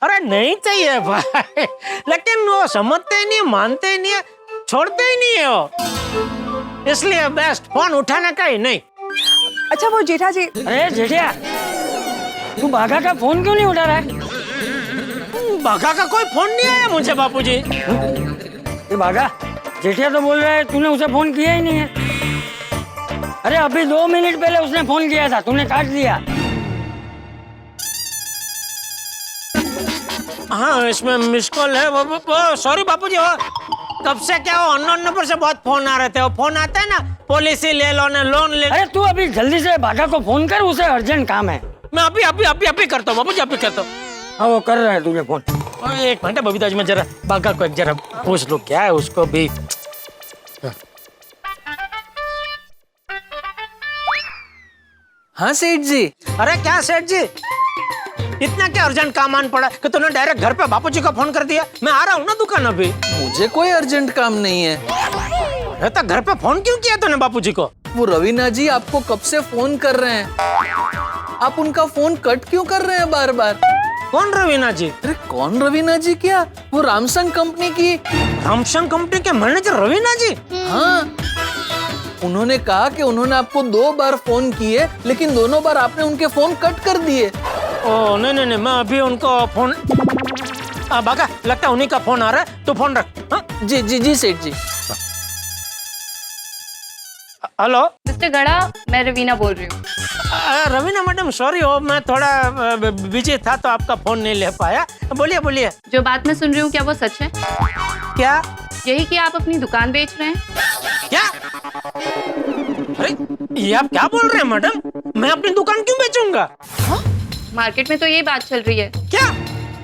Speaker 12: अरे नहीं चाहिए भाई, लेकिन वो समझते ही नहीं, मानते ही नहीं, छोड़ते ही नहीं है वो, इसलिए बेस्ट फोन उठाने का ही नहीं।
Speaker 13: अच्छा वो जेठा जी।
Speaker 8: अरे जेठिया, तू बाघा का फोन क्यों नहीं उठा रहा है?
Speaker 12: बाघा का कोई फोन नहीं आया मुझे बापूजी।
Speaker 8: ये बाघा, जेठिया तो बोल रहा है तूने उसे फोन किया ही नहीं है। अरे अभी 2 मिनट पहले उसने फोन किया था, तूने काट दिया।
Speaker 12: हाँ, इसमें मिस कॉल है। वो सॉरी बापूजी, कब से क्या हो अननोन नंबर से बहुत फोन आ रहे थे। वो फोन आता है ना, पॉलिसी ले लो ना, लोन ले।
Speaker 8: अरे तू अभी जल्दी से बाघा को फोन कर, उसे अर्जेंट काम है।
Speaker 12: मैं अभी करता हूँ बापूजी, अभी करता हूँ।
Speaker 8: हाँ, वो कर रहा है तुझे फोन।
Speaker 12: एक मिनट बबीता जी, मैं जरा बाघा को एक जरा पूछ लूं क्या है उसको भी।
Speaker 4: हाँ सेठ जी।
Speaker 12: अरे क्या सेठ जी, इतना क्या अर्जेंट काम आन पड़ा कि तूने डायरेक्ट घर पे बापूजी को फोन कर दिया? मैं आ रहा हूँ ना दुकान अभी।
Speaker 4: मुझे कोई अर्जेंट काम नहीं है।
Speaker 12: अरे तो घर पे फोन क्यों किया तूने बापूजी को?
Speaker 4: वो रवीना जी आपको कब से फोन कर रहे हैं, आप उनका फोन कट क्यों कर रहे हैं बार बार?
Speaker 12: कौन रवीना जी?
Speaker 4: अरे कौन रवीना जी, क्या वो रामसंग कंपनी की।
Speaker 12: रामसंग कंपनी के मैनेजर रवीना जी?
Speaker 4: हाँ, उन्होंने कहा कि उन्होंने आपको 2 बार फोन किए, लेकिन दोनों बार आपने उनके फोन कट कर दिए।
Speaker 12: ओ नहीं, मैं अभी उनको फोन। बाघा, लगता है उन्हीं का फोन आ रहा है, तू फोन रख। हाँ?
Speaker 4: जी सेठ जी।
Speaker 12: हेलो
Speaker 14: मिस्टर गड़ा, मैं रवीना बोल रही हूँ।
Speaker 12: रवीना मैडम, सॉरी हो, मैं थोड़ा बिजी था तो आपका फोन नहीं ले पाया। बोलिए।
Speaker 14: जो बात मैं सुन रही हूँ, क्या वो सच है?
Speaker 12: क्या?
Speaker 14: यही कि आप अपनी दुकान बेच रहे हैं?
Speaker 12: क्या? अरे ये आप क्या बोल रहे हैं मैडम, मैं अपनी दुकान क्यों बेचूंगा?
Speaker 14: मार्केट में तो यही बात चल रही है।
Speaker 12: क्या?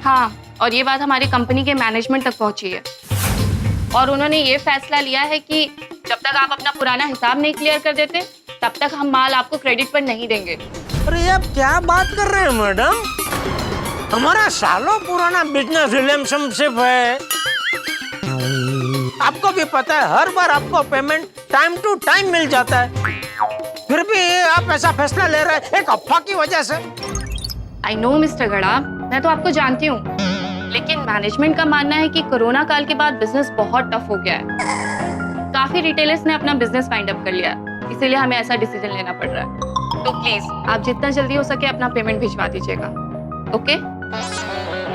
Speaker 14: हाँ, और ये बात हमारी कंपनी के मैनेजमेंट तक पहुंची है। और उन्होंने ये फैसला लिया है कि जब तक आप अपना पुराना हिसाब नहीं क्लियर कर देते तब तक हम माल आपको क्रेडिट पर नहीं देंगे।
Speaker 7: अरे आप क्या बात कर रहे हैं मैडम? हमारा सालों पुराना बिजनेस रिलेशनशिप है। आपको भी पता है हर बार आपको पेमेंट टाइम टू टाइम मिल जाता है, फिर भी आप ऐसा फैसला ले रहे हैं एक अफवाह की वजह से।
Speaker 14: आई नो मिस्टर गड़ा, मैं तो आपको जानती हूँ, लेकिन मैनेजमेंट का मानना है कि कोरोना काल के बाद बिजनेस बहुत टफ हो गया है। काफी रिटेलर्स ने अपना बिजनेस फाइंड अप कर लिया, इसीलिए हमें ऐसा डिसीजन लेना पड़ रहा है। तो प्लीज आप जितना जल्दी हो सके अपना पेमेंट भिजवा दीजिएगा। ओके?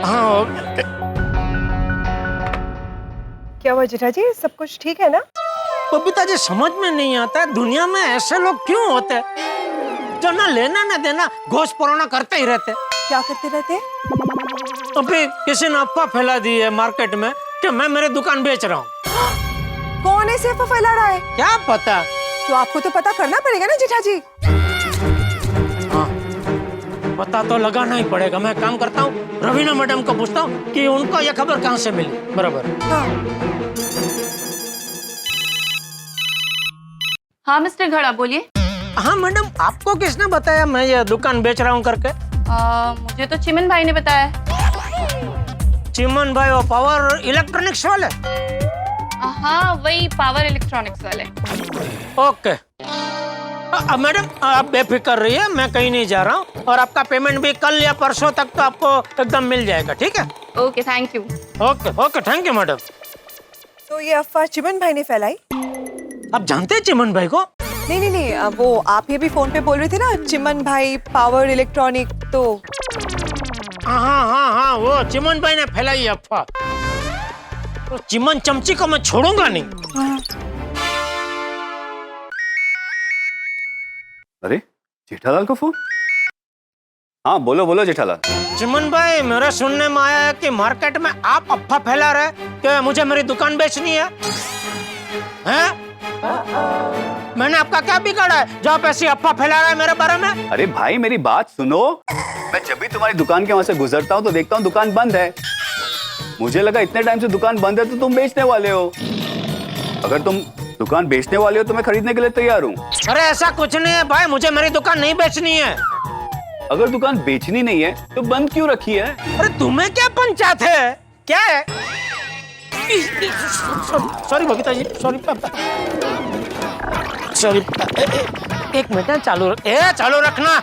Speaker 7: हाँ।
Speaker 13: क्या हुआ जेठा जी, सब कुछ ठीक है ना?
Speaker 7: बबीता जी समझ में नहीं आता है दुनिया में ऐसे लोग क्यों होते हैं जो ना लेना ना देना घोष पुराना करते ही रहते।
Speaker 13: क्या करते रहते?
Speaker 7: अभी किसी ने अफवाह फैला दी है मार्केट में कि मैं मेरी दुकान बेच रहा हूँ।
Speaker 13: कौन ऐसे अफवाह फैला रहा है?
Speaker 7: क्या पता?
Speaker 13: तो आपको तो पता करना पड़ेगा ना जेठा जी।
Speaker 7: हाँ, पता तो लगाना ही पड़ेगा। मैं काम करता हूँ, रवीना मैडम को पूछता हूँ कि उनको यह खबर कहाँ से मिली। बराबर।
Speaker 14: हाँ मिस्टर घड़ा बोलिए।
Speaker 7: हाँ मैडम, आपको किसने बताया मैं ये दुकान बेच रहा हूँ करके?
Speaker 14: मुझे तो चिमन भाई ने बताया।
Speaker 7: चिमन भाई वो पावर इलेक्ट्रॉनिक्स वाले?
Speaker 14: हाँ वही पावर इलेक्ट्रॉनिक्स वाले।
Speaker 7: ओके मैडम, आप बेफिक्र रहिए, मैं कहीं नहीं जा रहा हूँ और आपका पेमेंट भी कल या परसों तक तो आपको एकदम मिल जाएगा। ठीक है?
Speaker 14: Okay thank you.
Speaker 7: Okay thank you madam.
Speaker 13: तो ये अफवाह चिमन भाई ने फैलाई?
Speaker 7: आप जानते हैं चिमन भाई को?
Speaker 13: नहीं, वो आप ये भी फोन पे बोल रहे थे ना, चिमन भाई पावर इलेक्ट्रॉनिक। तो
Speaker 7: हाँ, वो चिमन भाई ने फैलाई अफवाह। तो चिमन चमची को मैं छोड़ूंगा नहीं।
Speaker 15: अरे जेठालाल का फोन? हाँ बोलो जेठालाल।
Speaker 7: चिमन भाई, मेरे सुनने में आया है कि मार्केट में आप अफवाह फैला रहे कि मुझे मेरी दुकान बेचनी है। हैं? मैंने आपका क्या बिगाड़ा है जो आप ऐसी अफवाह फैला रहे हैं मेरे बारे में?
Speaker 15: अरे भाई मेरी बात सुनो, मैं जब भी तुम्हारी दुकान के वहां से गुजरता हूँ तो देखता हूँ दुकान बंद है। मुझे लगा इतने टाइम से दुकान बंद है तो तुम बेचने वाले हो। अगर तुम दुकान बेचने वाले हो तो मैं खरीदने के लिए तैयार हूँ।
Speaker 7: अरे ऐसा कुछ नहीं है भाई, मुझे मेरी दुकान नहीं बेचनी है।
Speaker 15: अगर दुकान बेचनी नहीं है तो बंद क्यों रखी है?
Speaker 7: अरे तुम्हें क्या पंचायत है? क्या है? सॉरी बबीता जी, सॉरी एक मिनट चालू रखना।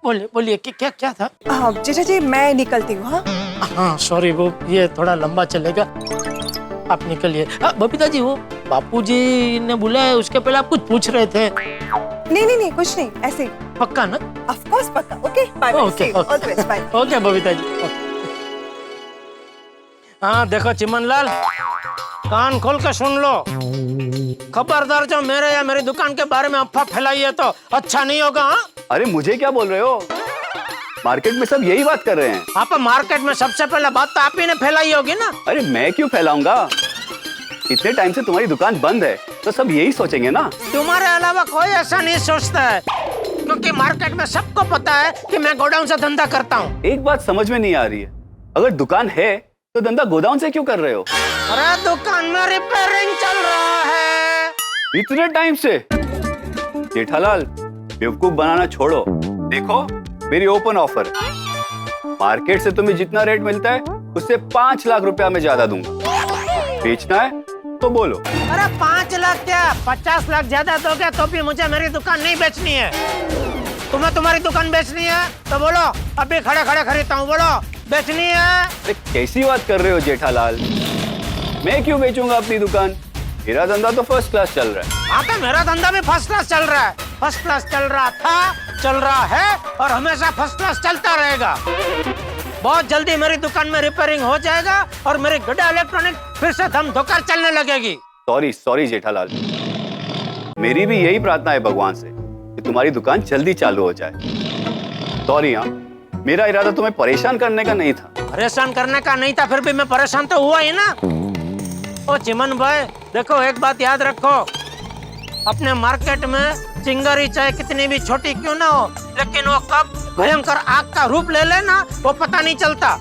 Speaker 7: बोलिए क्या था?
Speaker 13: हाँ जेठा जी, मैं निकलती हूँ।
Speaker 7: हाँ सॉरी, वो ये थोड़ा लंबा चलेगा, आप निकलिए। बबीता जी, वो बापूजी ने बुलाया, उसके पहले आप कुछ पूछ रहे थे।
Speaker 13: नहीं कुछ नहीं, ऐसे ही।
Speaker 7: पक्का ना?
Speaker 13: ऑफ कोर्स पक्का। Okay bye. All the best, bye.
Speaker 7: Okay Babita ji. हाँ देखो चिमनलाल, कान खोल के सुन लो, खबरदार जो मेरे या मेरी दुकान के बारे में अफवाह फैलाई है तो अच्छा नहीं होगा। हाँ?
Speaker 15: अरे मुझे क्या बोल रहे हो? मार्केट में सब यही बात कर रहे हैं।
Speaker 7: आप मार्केट में सबसे पहले बात तो आप ही ने फैलाई होगी ना।
Speaker 15: अरे मैं क्यों फैलाऊंगा? इतने टाइम से तुम्हारी दुकान बंद है तो सब यही सोचेंगे ना।
Speaker 7: तुम्हारे अलावा कोई ऐसा नहीं सोचता है, क्योंकि मार्केट में सबको पता है कि मैं गोडाउन से धंधा करता हूँ।
Speaker 15: एक बात समझ में नहीं आ रही है, अगर दुकान है तो धंधा गोडाउन से क्यों कर रहे हो?
Speaker 7: अरे दुकान में रिपेयरिंग चल रहा है।
Speaker 15: इतने टाइम से? जेठालाल, बेवकूफ बनाना छोड़ो। देखो मेरी ओपन ऑफर है, मार्केट से तुम्हें जितना रेट मिलता है उससे 5 लाख रुपया मैं ज्यादा दूंगा। बेचना है तो बोलो।
Speaker 7: अरे 5 लाख क्या, 50 लाख ज्यादा दोगे तो भी मुझे मेरी दुकान नहीं बेचनी है। तुम्हें तुम्हारी दुकान बेचनी है तो बोलो, अभी खड़े खरीदता हूँ। बोलो बेचनी है।
Speaker 15: अरे कैसी बात कर रहे हो जेठालाल, मैं क्यों बेचूंगा अपनी दुकान? मेरा धंधा तो फर्स्ट क्लास चल रहा है।
Speaker 7: हाँ तो मेरा धंधा भी फर्स्ट क्लास चल रहा है। फर्स्ट क्लास चल रहा था, चल रहा है और हमेशा फर्स्ट क्लास चलता रहेगा। बहुत जल्दी मेरी दुकान में रिपेयरिंग हो जाएगा और मेरी गड्ढा इलेक्ट्रॉनिक फिर से धम धोकर चलने लगेगी।
Speaker 15: सॉरी जेठालाल, मेरी भी यही प्रार्थना है भगवान से कि तुम्हारी दुकान जल्दी चालू हो जाए। सॉरी, हाँ मेरा इरादा तुम्हें परेशान करने का नहीं था।
Speaker 7: परेशान करने का नहीं था, फिर भी मैं परेशान तो हुआ ही ना। ओ चिमन भाई देखो, एक बात याद रखो, अपने मार्केट में चिंगारी चाहे कितनी भी छोटी क्यों ना हो, लेकिन वो कब भयंकर आग का रूप ले लेना वो पता नहीं चलता।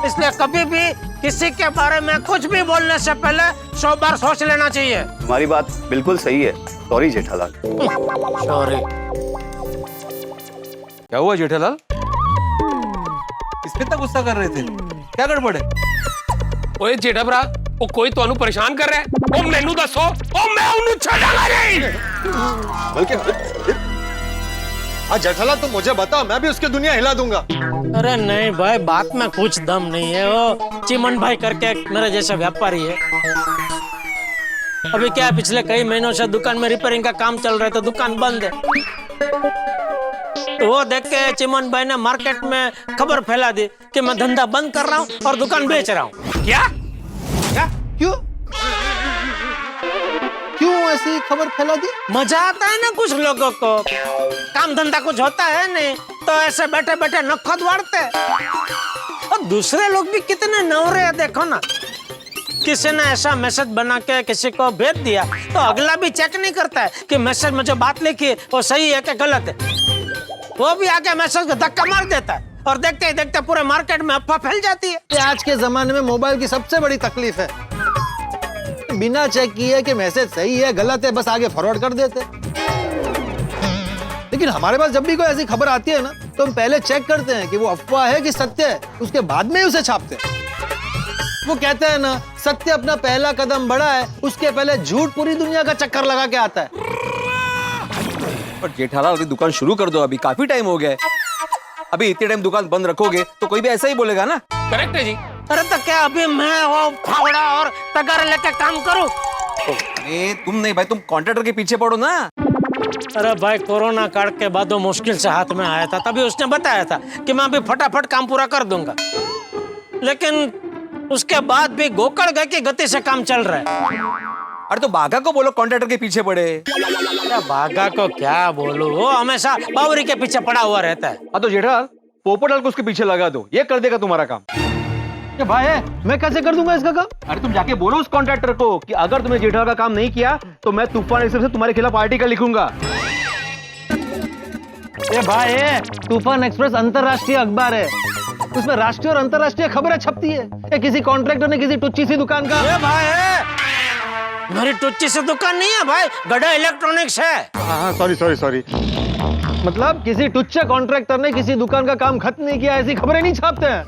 Speaker 7: इसलिए कभी भी
Speaker 12: किसी के बारे में कुछ भी बोलने से पहले 100 बार सोच लेना चाहिए।
Speaker 15: तुम्हारी बात बिल्कुल सही है। सॉरी जेठालाल।
Speaker 12: सॉरी।
Speaker 4: क्या हुआ जेठालाल? किस पे इतना गुस्सा कर रहे थे? क्या गड़बड़ है?
Speaker 16: ओए जेठा भरा, वो कोई तो परेशान कर रहा है। ओ मैनू दसो, ओ मैं उन्हें छड़ांगा नहीं।
Speaker 17: बल्कि हाँ जेठालाल, तुम मुझे बता, मैं भी उसकी दुनिया हिला दूंगा।
Speaker 12: अरे नहीं भाई, बात में कुछ दम नहीं है। वो चिमन भाई करके मेरे जैसा व्यापारी है। अभी क्या, पिछले कई महीनों से दुकान में रिपेयरिंग का काम चल रहा है तो दुकान बंद है। तो वो देख के चिमन भाई ने मार्केट में खबर फैला दी कि मैं धंधा बंद कर रहा हूँ और दुकान बेच रहा हूँ।
Speaker 16: क्या?
Speaker 4: क्यों ऐसी खबर फैला दी?
Speaker 12: मजा आता है ना कुछ लोगों को, काम धंधा कुछ होता है नहीं तो ऐसे बैठे बैठे नखो दौड़ते। और दूसरे लोग भी कितने नवरे हैं देखो ना। किसी ने ऐसा मैसेज बना के किसी को भेज दिया तो अगला भी चेक नहीं करता है कि मैसेज में जो बात लिखी है वो सही है कि गलत है। वो भी आके मैसेज को धक्का मार देता है और देखते ही देखते पूरे मार्केट में अफवाह फैल जाती है।
Speaker 4: ये आज के जमाने में मोबाइल की सबसे बड़ी तकलीफ है, बिना चेक किए कि मैसेज सही है गलत है बस आगे फॉरवर्ड कर देते। लेकिन हमारे पास जब भी कोई ऐसी खबर आती है ना तो हम पहले चेक करते हैं कि वो अफवाह है कि सत्य है, उसके बाद में ही उसे छापते हैं। वो कहते हैं ना, सत्य अपना पहला कदम बढ़ा है, उसके पहले झूठ पूरी दुनिया का चक्कर लगा के आता है।
Speaker 5: पर जेठालाल अभी दुकान शुरू कर दो, अभी काफी टाइम हो गया है। अभी इतने टाइम दुकान बंद रखोगे तो कोई भी ऐसा ही बोलेगा ना।
Speaker 16: करेक्ट है जी।
Speaker 12: अरे तो क्या अभी मैं वो फावड़ा और तगार लेके काम करूं?
Speaker 5: अरे तुम नहीं भाई, तुम कॉन्ट्रैक्टर के पीछे पड़ो ना।
Speaker 12: अरे भाई, कोरोना काल के बाद वो मुश्किल से हाथ में आया था, तभी उसने बताया था कि मैं अभी फटाफट काम पूरा कर दूंगा। लेकिन उसके बाद भी गोकड़ गए की गति से काम चल रहा है।
Speaker 5: अरे तो बाघा को बोलो कॉन्ट्रैक्टर के पीछे पड़े।
Speaker 12: अरे बाघा को क्या बोलूं, वो हमेशा बावरी के पीछे पड़ा हुआ रहता है।
Speaker 5: हाँ तो जेठालाल पोपटलाल को उसके पीछे लगा दो, ये कर देगा तुम्हारा काम।
Speaker 4: क्या भाई है, मैं कैसे कर दूंगा इसका काम?
Speaker 5: अरे तुम जाके बोलो उस कॉन्ट्रैक्टर को कि अगर तुमने जेठालाल का काम नहीं किया तो मैं तूफान एक्सप्रेस से तुम्हारे खिलाफ आर्टिकल लिखूंगा।
Speaker 4: ये भाई है, तूफान एक्सप्रेस अंतरराष्ट्रीय अखबार है, उसमें राष्ट्रीय और अंतरराष्ट्रीय खबरें छपती है। ये किसी कॉन्ट्रैक्टर ने किसी टुच्ची सी दुकान का।
Speaker 12: ये भाई है, मेरी टुच्ची से दुकान नहीं है भाई, गड़ा इलेक्ट्रॉनिक्स है।
Speaker 4: हाँ सॉरी। मतलब किसी टुच्चे कॉन्ट्रैक्टर ने किसी दुकान का काम खत्म नहीं किया, ऐसी खबरें नहीं छापते हैं।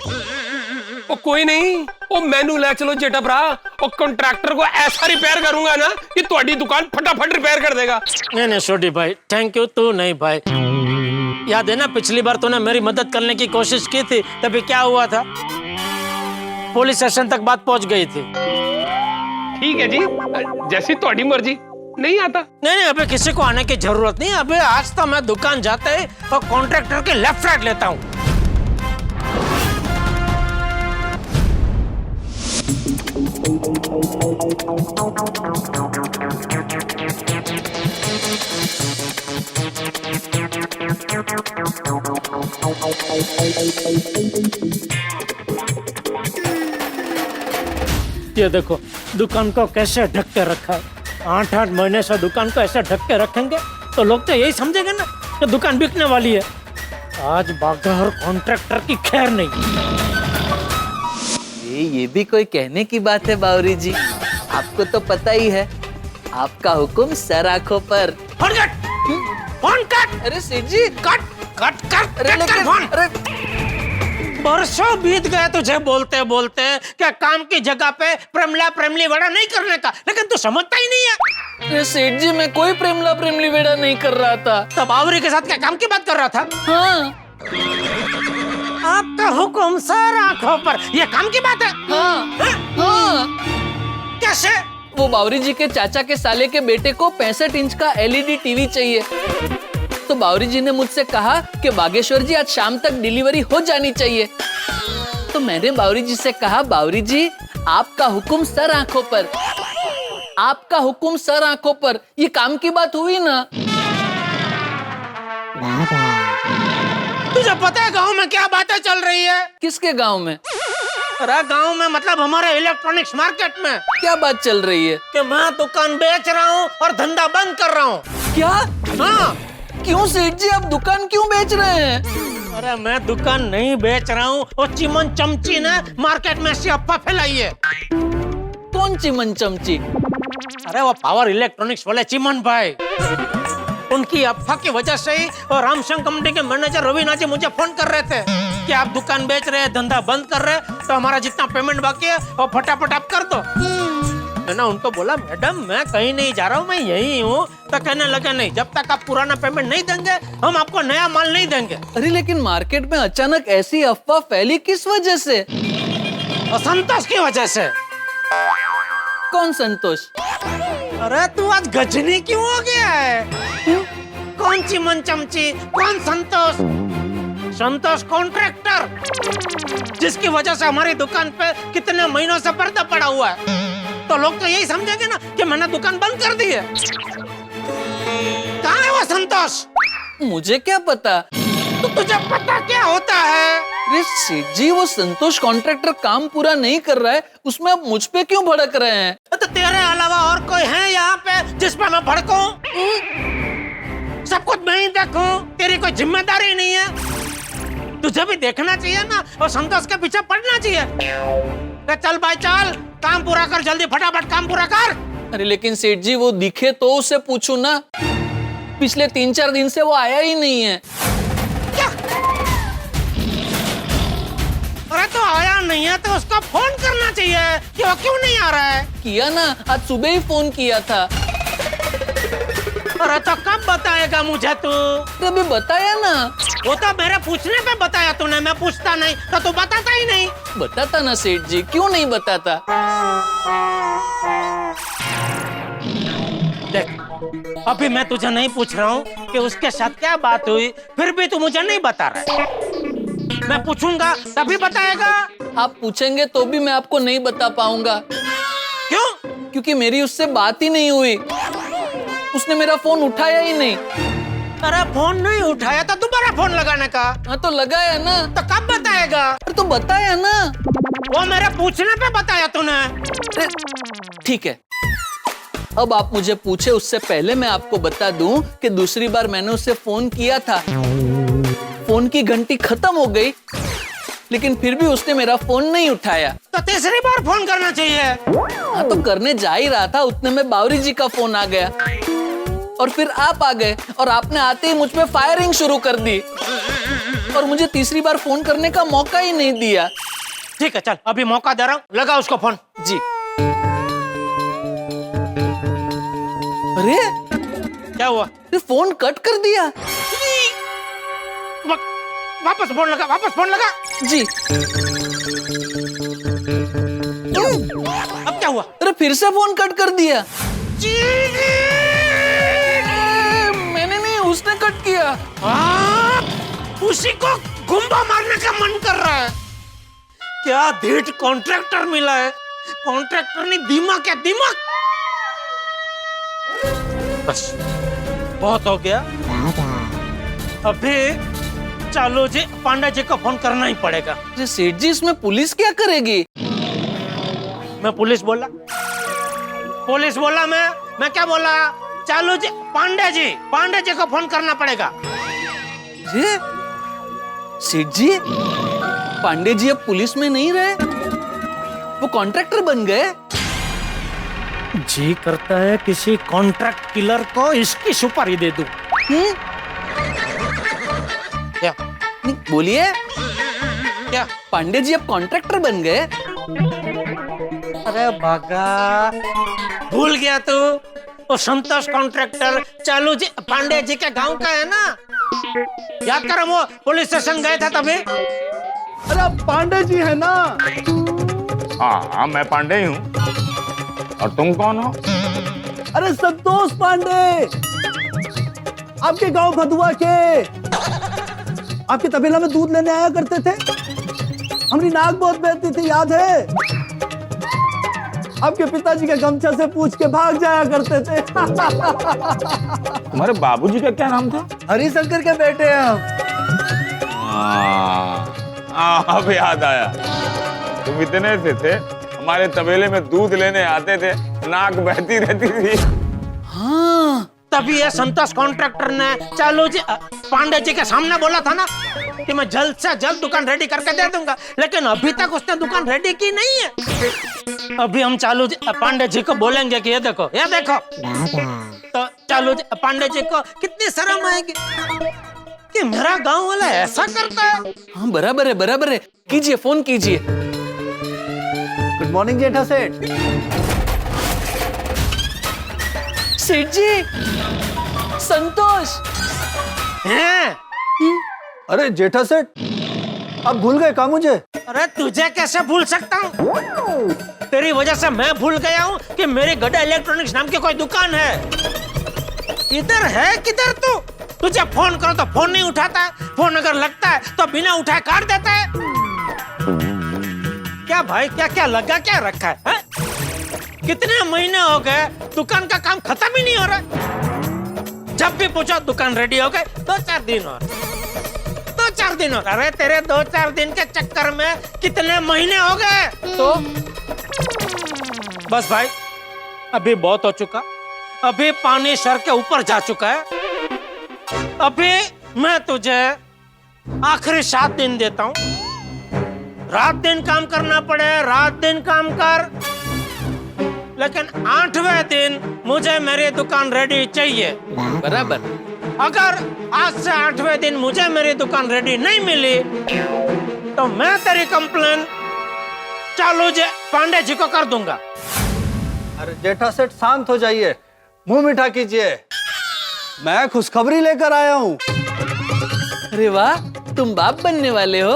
Speaker 16: ओ कोई नहीं, ओ मैनू ले चलो जेठा भरा, ओ कॉन्ट्रैक्टर को ऐसा रिपेयर करूंगा ना कि तुम्हारी दुकान फटाफट रिपेयर कर देगा।
Speaker 12: नहीं छोटी भाई, थैंक यू। तू नहीं भाई, याद है ना पिछली बार तूने मेरी मदद करने की कोशिश की थी, तभी क्या हुआ था? पुलिस स्टेशन तक बात पहुंच गई थी।
Speaker 16: ठीक है जी, जैसी तुम्हारी मर्जी। नहीं आता?
Speaker 12: नहीं, अभी किसी को आने की जरूरत नहीं। अभी आज तो मैं दुकान जाते ही और कॉन्ट्रैक्टर के लेफ्ट राइट लेता हूँ। ये देखो दुकान को कैसे ढक के रखा है। 8-8 महीने से दुकान को ऐसे ढक के रखेंगे तो लोग तो यही समझेंगे ना कि दुकान बिकने वाली है। आज बाघा और कॉन्ट्रैक्टर की खैर नहीं।
Speaker 18: ये भी कोई कहने की बात है बावरी जी, आपको तो पता ही है, आपका हुक्म सर आंखों पर।
Speaker 12: Phone cut, phone cut.
Speaker 18: अरे सेठ जी
Speaker 12: कट कट कट, अरे लेकिन फोन। बरसों बीत गए तुझे बोलते बोलते क्या काम की जगह पे प्रेमली वेड़ा नहीं करने का, लेकिन तू समझता ही नहीं है।
Speaker 18: अरे सेठ जी, मैं कोई प्रेमली वेड़ा नहीं कर रहा था।
Speaker 12: तो बावरी के साथ क्या काम की बात कर रहा था?
Speaker 18: हाँ।
Speaker 12: आपका हुक्म सर आंखों पर, ये काम की बात है?
Speaker 18: हाँ।
Speaker 12: कैसे?
Speaker 18: वो बावरी जी के चाचा के साले के बेटे को 65 इंच का LED टीवी चाहिए, तो बावरी जी ने मुझसे कहा कि बागेश्वर जी आज शाम तक डिलीवरी हो जानी चाहिए। तो मैंने बावरी जी से कहा, बावरी जी आपका हुक्म सर आंखों पर, आपका हुक्म सर आंखों पर, ये काम की बात हुई ना।
Speaker 12: तुझे पता है गांव में क्या बातें चल रही है?
Speaker 18: किसके गांव में?
Speaker 12: अरे गांव में मतलब हमारे इलेक्ट्रॉनिक्स मार्केट में।
Speaker 18: क्या बात चल रही है?
Speaker 12: कि मैं दुकान बेच रहा हूँ और धंधा बंद कर रहा हूँ।
Speaker 18: क्या?
Speaker 12: हाँ।
Speaker 18: क्यों सेठ जी, आप दुकान क्यों बेच रहे हैं?
Speaker 12: अरे मैं दुकान नहीं बेच रहा हूँ, वो चिमन चमची ने मार्केट में ऐसी अफवाह फैलाई है।
Speaker 18: कौन चिमन चमची?
Speaker 12: अरे वो पावर इलेक्ट्रॉनिक्स वाले चिमन भाई, उनकी अफवाह की वजह से ही और रामशंकर कंपनी के मैनेजर रवीना जी मुझे फोन कर रहे थे कि आप दुकान बेच रहे हैं, धंधा बंद कर रहे हैं, तो हमारा जितना पेमेंट बाकी है वो फटाफट आप कर दो। मैंने उनको बोला मैडम मैं कहीं नहीं जा रहा हूँ, मैं यही हूँ। तो कहने लगे नहीं, जब तक आप पुराना पेमेंट नहीं देंगे हम आपको नया माल नहीं देंगे।
Speaker 18: अरे लेकिन मार्केट में अचानक ऐसी अफवाह फैली किस वजह से?
Speaker 12: संतोष की वजह से।
Speaker 18: कौन संतोष?
Speaker 12: अरे तू आज गजनी क्यों हो गया है? कौन चिमन चमची, कौन संतोष? संतोष कॉन्ट्रैक्टर, जिसकी वजह से हमारी दुकान पे कितने महीनों से पर्दा पड़ा हुआ है। तो लोग तो यही समझेंगे ना कि मैंने दुकान बंद कर दी है। कहाँ है वो संतोष?
Speaker 18: मुझे क्या पता।
Speaker 12: तो तुझे पता क्या होता है?
Speaker 18: अरे सेठ जी, वो संतोष कॉन्ट्रैक्टर काम पूरा नहीं कर रहा है, उसमें आप मुझ पे क्यों भड़क रहे हैं?
Speaker 12: तो तेरे अलावा और कोई है यहाँ पे जिस पे मैं भड़कूं? सब कुछ मैं ही देखूं? तेरी कोई जिम्मेदारी नहीं है? तुझे भी देखना चाहिए ना, और संतोष के पीछे पड़ना चाहिए। चल भाई चल, काम पूरा कर, जल्दी फटाफट काम पूरा कर।
Speaker 18: अरे लेकिन सेठ जी वो दिखे तो उससे पूछूं ना, पिछले 3-4 दिन से वो आया ही नहीं है।
Speaker 12: क्या? अरे तो आया नहीं है तो उसको फोन करना चाहिए कि वो क्यों नहीं आ रहा है।
Speaker 18: किया ना, आज सुबह ही फोन किया था।
Speaker 12: अरे तो कब बताएगा मुझे तू?
Speaker 18: अभी बताया ना।
Speaker 12: वो तो मेरे पूछने पे बताया तूने, मैं पूछता नहीं तो तू बताता ही नहीं।
Speaker 18: बताता ना सेठ जी, क्यों नहीं बताता?
Speaker 12: देख अभी मैं तुझे नहीं पूछ रहा हूँ कि उसके साथ क्या बात हुई, फिर भी तू मुझे नहीं बता रहा है। मैं पूछूंगा तभी बताएगा।
Speaker 18: आप पूछेंगे तो भी मैं आपको नहीं बता पाऊंगा।
Speaker 12: क्यों?
Speaker 18: क्योंकि मेरी उससे बात ही नहीं हुई, उसने मेरा फोन उठाया ही नहीं।
Speaker 12: अरे फोन नहीं उठाया तो दोबारा फोन लगाने का।
Speaker 18: हाँ तो लगाया ना।
Speaker 12: तो कब बताएगा?
Speaker 18: तो बताया ना।
Speaker 12: वो मेरे पूछने पे बताया तूने।
Speaker 18: ठीक है, अब आप मुझे पूछे उससे पहले मैं आपको बता दूं कि दूसरी बार मैंने उससे फोन किया था, फोन की घंटी खत्म हो गई, लेकिन फिर भी उसने मेरा फोन नहीं उठाया।
Speaker 12: तो तीसरी बार फोन करना चाहिए।
Speaker 18: हाँ तो करने जा ही रहा था, उतने में बावरी जी का फोन आ गया और फिर आप आ गए और आपने आते ही मुझ पे फायरिंग शुरू कर दी और मुझे तीसरी बार फोन करने का मौका ही नहीं दिया।
Speaker 12: ठीक है चल, अभी मौका दे रहा हूँ, लगा उसको फोन।
Speaker 18: जी। अरे
Speaker 12: क्या हुआ?
Speaker 18: फोन कट कर दिया।
Speaker 12: वापस फोन लगा, वापस फोन लगा।
Speaker 18: जी।
Speaker 12: अब क्या हुआ?
Speaker 18: अरे फिर से फोन कट कर दिया।
Speaker 12: जी।
Speaker 18: मैंने नहीं, उसने कट किया।
Speaker 12: उसी को गुम्बा मारने का मन कर रहा है। क्या धीट कॉन्ट्रैक्टर मिला है। कॉन्ट्रैक्टर ने दिमाग क्या दिमाग। बस बहुत हो गया, अभी चालू जी पांडा जी को फोन करना ही पड़ेगा।
Speaker 18: सेठ जी इसमें पुलिस क्या करेगी?
Speaker 12: मैं पुलिस बोला? पुलिस बोला मैं क्या बोला? चालू जी पांडे जी को फोन करना पड़ेगा।
Speaker 18: सेठ जी, पांडे जी अब पुलिस में नहीं रहे, वो कॉन्ट्रैक्टर बन गए।
Speaker 12: जी करता है किसी कॉन्ट्रैक्ट किलर को इसकी सुपारी दे दूं। क्या?
Speaker 18: बोलिए।
Speaker 12: क्या?
Speaker 18: पांडे जी अब कॉन्ट्रैक्टर बन गए।
Speaker 12: अरे बागा, भूल गया तू? वो संतोष कॉन्ट्रैक्टर चालू जी पांडे जी के गांव का है ना, याद कर, वो पुलिस स्टेशन गए थे तभी।
Speaker 6: अरे पांडे जी है ना?
Speaker 19: हाँ मैं पांडे ही हूँ, और तुम कौन हो?
Speaker 6: अरे संतोष पांडे, आपके गांव भदुआ के, आपके तबेला में दूध लेने आया करते थे, हमारी नाक बहुत बहती थी, याद है? आपके पिताजी के गमछा से पूछ के भाग जाया करते थे।
Speaker 19: तुम्हारे बाबूजी का क्या नाम था?
Speaker 6: हरिशंकर के बेटे हैं हम।
Speaker 19: अब याद आया, तुम इतने से थे, हमारे तबेले में दूध लेने आते थे, नाक बहती रहती थी।
Speaker 18: हाँ
Speaker 12: अभी ये संतोष कॉन्ट्रैक्टर ने चालू जी पांडे जी के सामने बोला था ना कि मैं जल्द से जल्द दुकान रेडी करके दे दूंगा, लेकिन अभी तक उसने दुकान रेडी की नहीं है। अभी हम चालू जी पांडे जी को बोलेंगे कि ये देखो तो चालू जी पांडे जी को कितनी शर्म आएगी कि मेरा गांव वाला ऐसा करता है।
Speaker 18: हाँ बराबर है, कीजिए फोन कीजिए।
Speaker 6: गुड मॉर्निंग जेठा सेठ।
Speaker 18: सेठ जी, संतोष
Speaker 12: हैं?
Speaker 6: अरे जेठा सेठ, आप भूल गए क्या मुझे?
Speaker 12: अरे तुझे कैसे भूल सकता हूँ? तेरी वजह से मैं भूल गया हूँ कि मेरी गड्ढा इलेक्ट्रॉनिक्स नाम की कोई दुकान है। इधर है किधर तू? तुझे फोन करो तो फोन नहीं उठाता, फोन अगर लगता है तो बिना उठाए काट देता है। क्या भाई, क्या क्या लगा क्या रखा है? कितने महीने हो गए दुकान का काम खत्म ही नहीं हो रहा। जब भी पूछो दुकान रेडी हो गई, 2-4 दिन और 2-4 दिन और। अरे तेरे 2-4 दिन के चक्कर में कितने महीने हो गए? तो बस भाई, अभी बहुत हो चुका। अभी पानी सर के ऊपर जा चुका है। अभी मैं तुझे आखिरी 7 दिन देता हूँ। रात दिन काम करना पड़े, रात दिन काम कर, लेकिन 8वें दिन मुझे मेरी दुकान रेडी चाहिए।
Speaker 18: बराबर।
Speaker 12: अगर आज से 8वें दिन मुझे मेरी दुकान रेडी नहीं मिली तो मैं तेरी कंप्लेन चालू जी पांडे जी को कर दूंगा।
Speaker 6: अरे जेठा सेठ शांत हो जाइए, मुंह मीठा कीजिए, मैं खुशखबरी लेकर आया हूँ।
Speaker 18: अरे वाह, तुम बाप बनने वाले हो?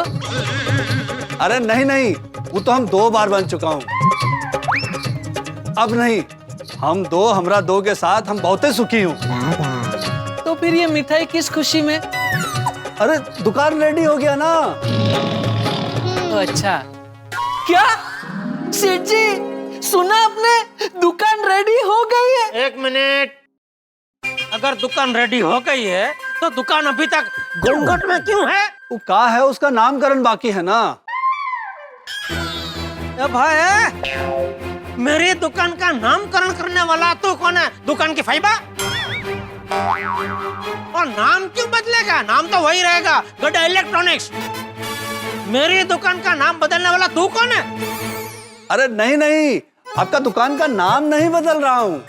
Speaker 6: अरे नहीं, वो तो हम 2 बार बन चुका हूँ। अब नहीं, हम दो हमरा दो के साथ हम बहुत सुखी हूँ।
Speaker 18: तो फिर ये मिठाई किस खुशी में?
Speaker 6: अरे दुकान रेडी हो गया ना।
Speaker 18: अच्छा, क्या सेठ जी सुना आपने? दुकान रेडी हो गई है।
Speaker 12: 1 मिनट, अगर दुकान रेडी हो गई है तो दुकान अभी तक घूंघट में क्यों है?
Speaker 6: वो कहा है उसका नामकरण बाकी है ना।
Speaker 12: भाई, मेरी दुकान का नामकरण करने वाला तू कौन है? दुकान की फाइबा? और नाम क्यों बदलेगा? नाम तो वही रहेगा, गड्ढा इलेक्ट्रॉनिक्स। मेरी दुकान का नाम बदलने वाला तू कौन है?
Speaker 6: अरे नहीं, आपका दुकान का नाम नहीं बदल रहा हूँ।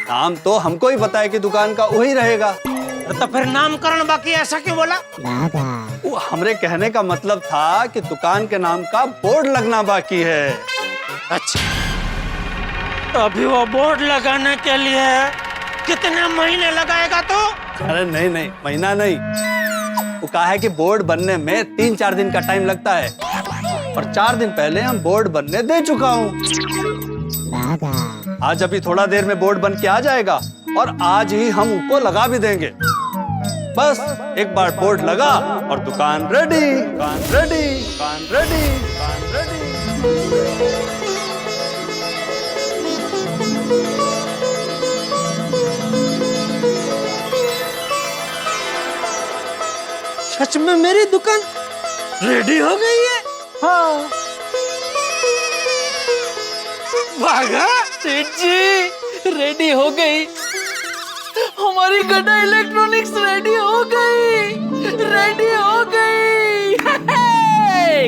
Speaker 6: नाम तो हमको ही पता है कि दुकान का वही रहेगा।
Speaker 12: तो फिर नामकरण बाकी, ऐसा क्यों बोला?
Speaker 6: वो हमरे कहने का मतलब था कि दुकान के नाम का बोर्ड लगना बाकी है।
Speaker 12: अच्छा, तो अभी वो बोर्ड लगाने के लिए कितने महीने लगाएगा तू?
Speaker 6: अरे नहीं, महीना नहीं, वो कहा है कि बोर्ड बनने में 3-4 दिन का टाइम लगता है, और 4 दिन पहले हम बोर्ड बनने दे चुका हूँ। आज अभी थोड़ा देर में बोर्ड बन के आ जाएगा और आज ही हम उसको लगा भी देंगे। बस एक बार बोर्ड लगा और दुकान रेडी, दुकान रेडी, दुकान रेडी, दुकान रेडी।
Speaker 12: सच में मेरी दुकान रेडी हो गई है?
Speaker 6: हाँ।
Speaker 12: भागा
Speaker 18: सेठ जी, रेडी हो गई। हमारी गड्ढा इलेक्ट्रॉनिक्स रेडी हो गई।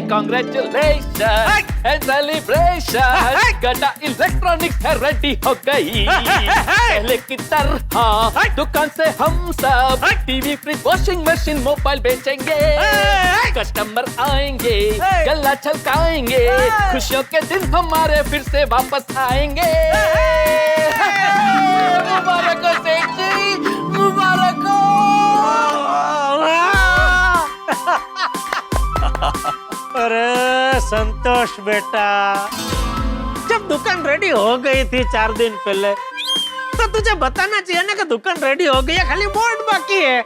Speaker 18: कांग्रेचुलेशन एंड सेलिब्रेशन, गड्ढा इलेक्ट्रॉनिक्स रेडी हो गई। पहले की तरह दुकान से हम सब TV, fridge, washing machine, mobile बेचेंगे। कस्टमर आएंगे, गला छलकाएंगे, खुशियों के दिन हमारे फिर से वापस आएंगे। मुबारक हो सेठ जी, मुबारक हो।
Speaker 12: अरे संतोष बेटा, जब दुकान रेडी हो गई थी 4 दिन पहले, तो तुझे बताना चाहिए ना कि दुकान रेडी हो गई है, खाली बोर्ड बाकी है।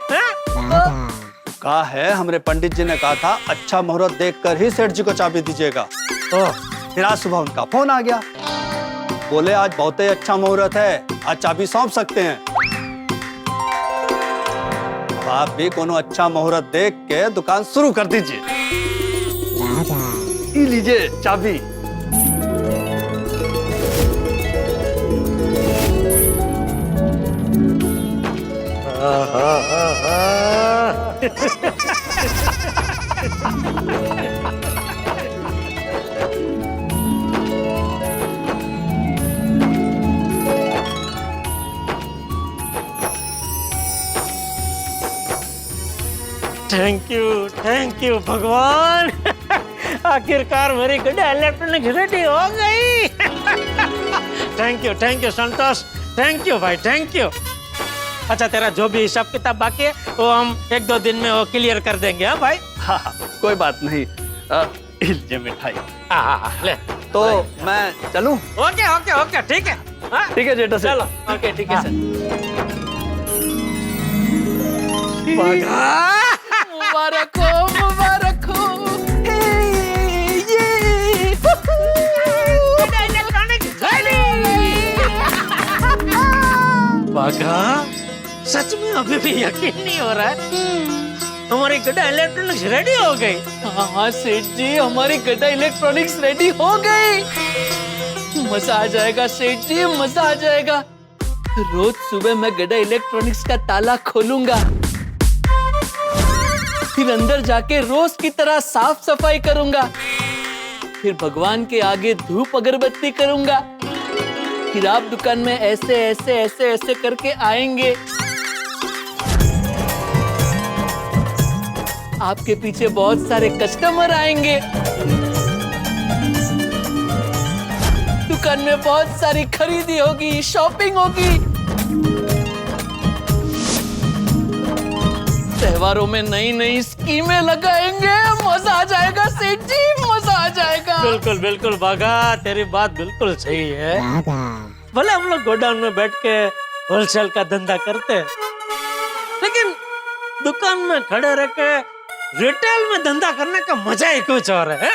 Speaker 6: कहा है, हमरे पंडित जी ने कहा था अच्छा मुहूर्त देखकर ही सेठ जी को चाबी दीजिएगा। फिर आज सुबह उनका फोन आ गया, बोले आज बहुत ही अच्छा मुहूर्त है, आज चाबी सौंप सकते हैं। अब आप भी कोनो अच्छा मुहूर्त देख के दुकान शुरू कर दीजिए। ये लीजिए चाबी।
Speaker 12: थैंक यू भगवान। आखिरकार मेरी गड्ढा इलेक्ट्रॉनिक रेडी हो गई। Thank you Santosh, thank you भाई, थैंक यू। अच्छा, तेरा जो भी हिसाब किताब बाकी है वो हम 1-2 दिन में वो क्लियर कर देंगे। हाँ भाई।
Speaker 15: हाँ, कोई बात नहीं। ये मिठाई।
Speaker 12: ले
Speaker 15: तो मैं चलूं?
Speaker 12: ओके ठीक है।
Speaker 15: ठीक है जेठा
Speaker 12: चलो। ओके ठीक है सर।
Speaker 18: मुबारक हो
Speaker 12: बाघा, सच में अभी भी यकीन नहीं हो रहा है हमारी गड्ढा इलेक्ट्रॉनिक्स रेडी हो गई।
Speaker 18: हाँ सेठ जी, हमारी गड्ढा इलेक्ट्रॉनिक्स रेडी हो गई। मजा आ जाएगा सेठ जी, मजा आ जाएगा। रोज सुबह मैं गड्ढा इलेक्ट्रॉनिक्स का ताला खोलूंगा, फिर अंदर जाके रोज की तरह साफ सफाई करूंगा, फिर भगवान के आगे धूप अगरबत्ती करूंगा, फिर आप दुकान में ऐसे करके आएंगे। आपके पीछे बहुत सारे कस्टमर आएंगे, दुकान में बहुत सारी खरीदी होगी, शॉपिंग होगी। त्योहारों में नई स्कीमें लगाएंगे, मजा आ जाएगा सेठ जी, मजा आ जाएगा।
Speaker 12: बिल्कुल बाघा, तेरी बात बिल्कुल सही है। भले हम लोग गोडाउन में बैठ के होलसेल का धंधा करते हैं, लेकिन दुकान में खड़े रह के रिटेल में धंधा करने का मजा ही कुछ और है।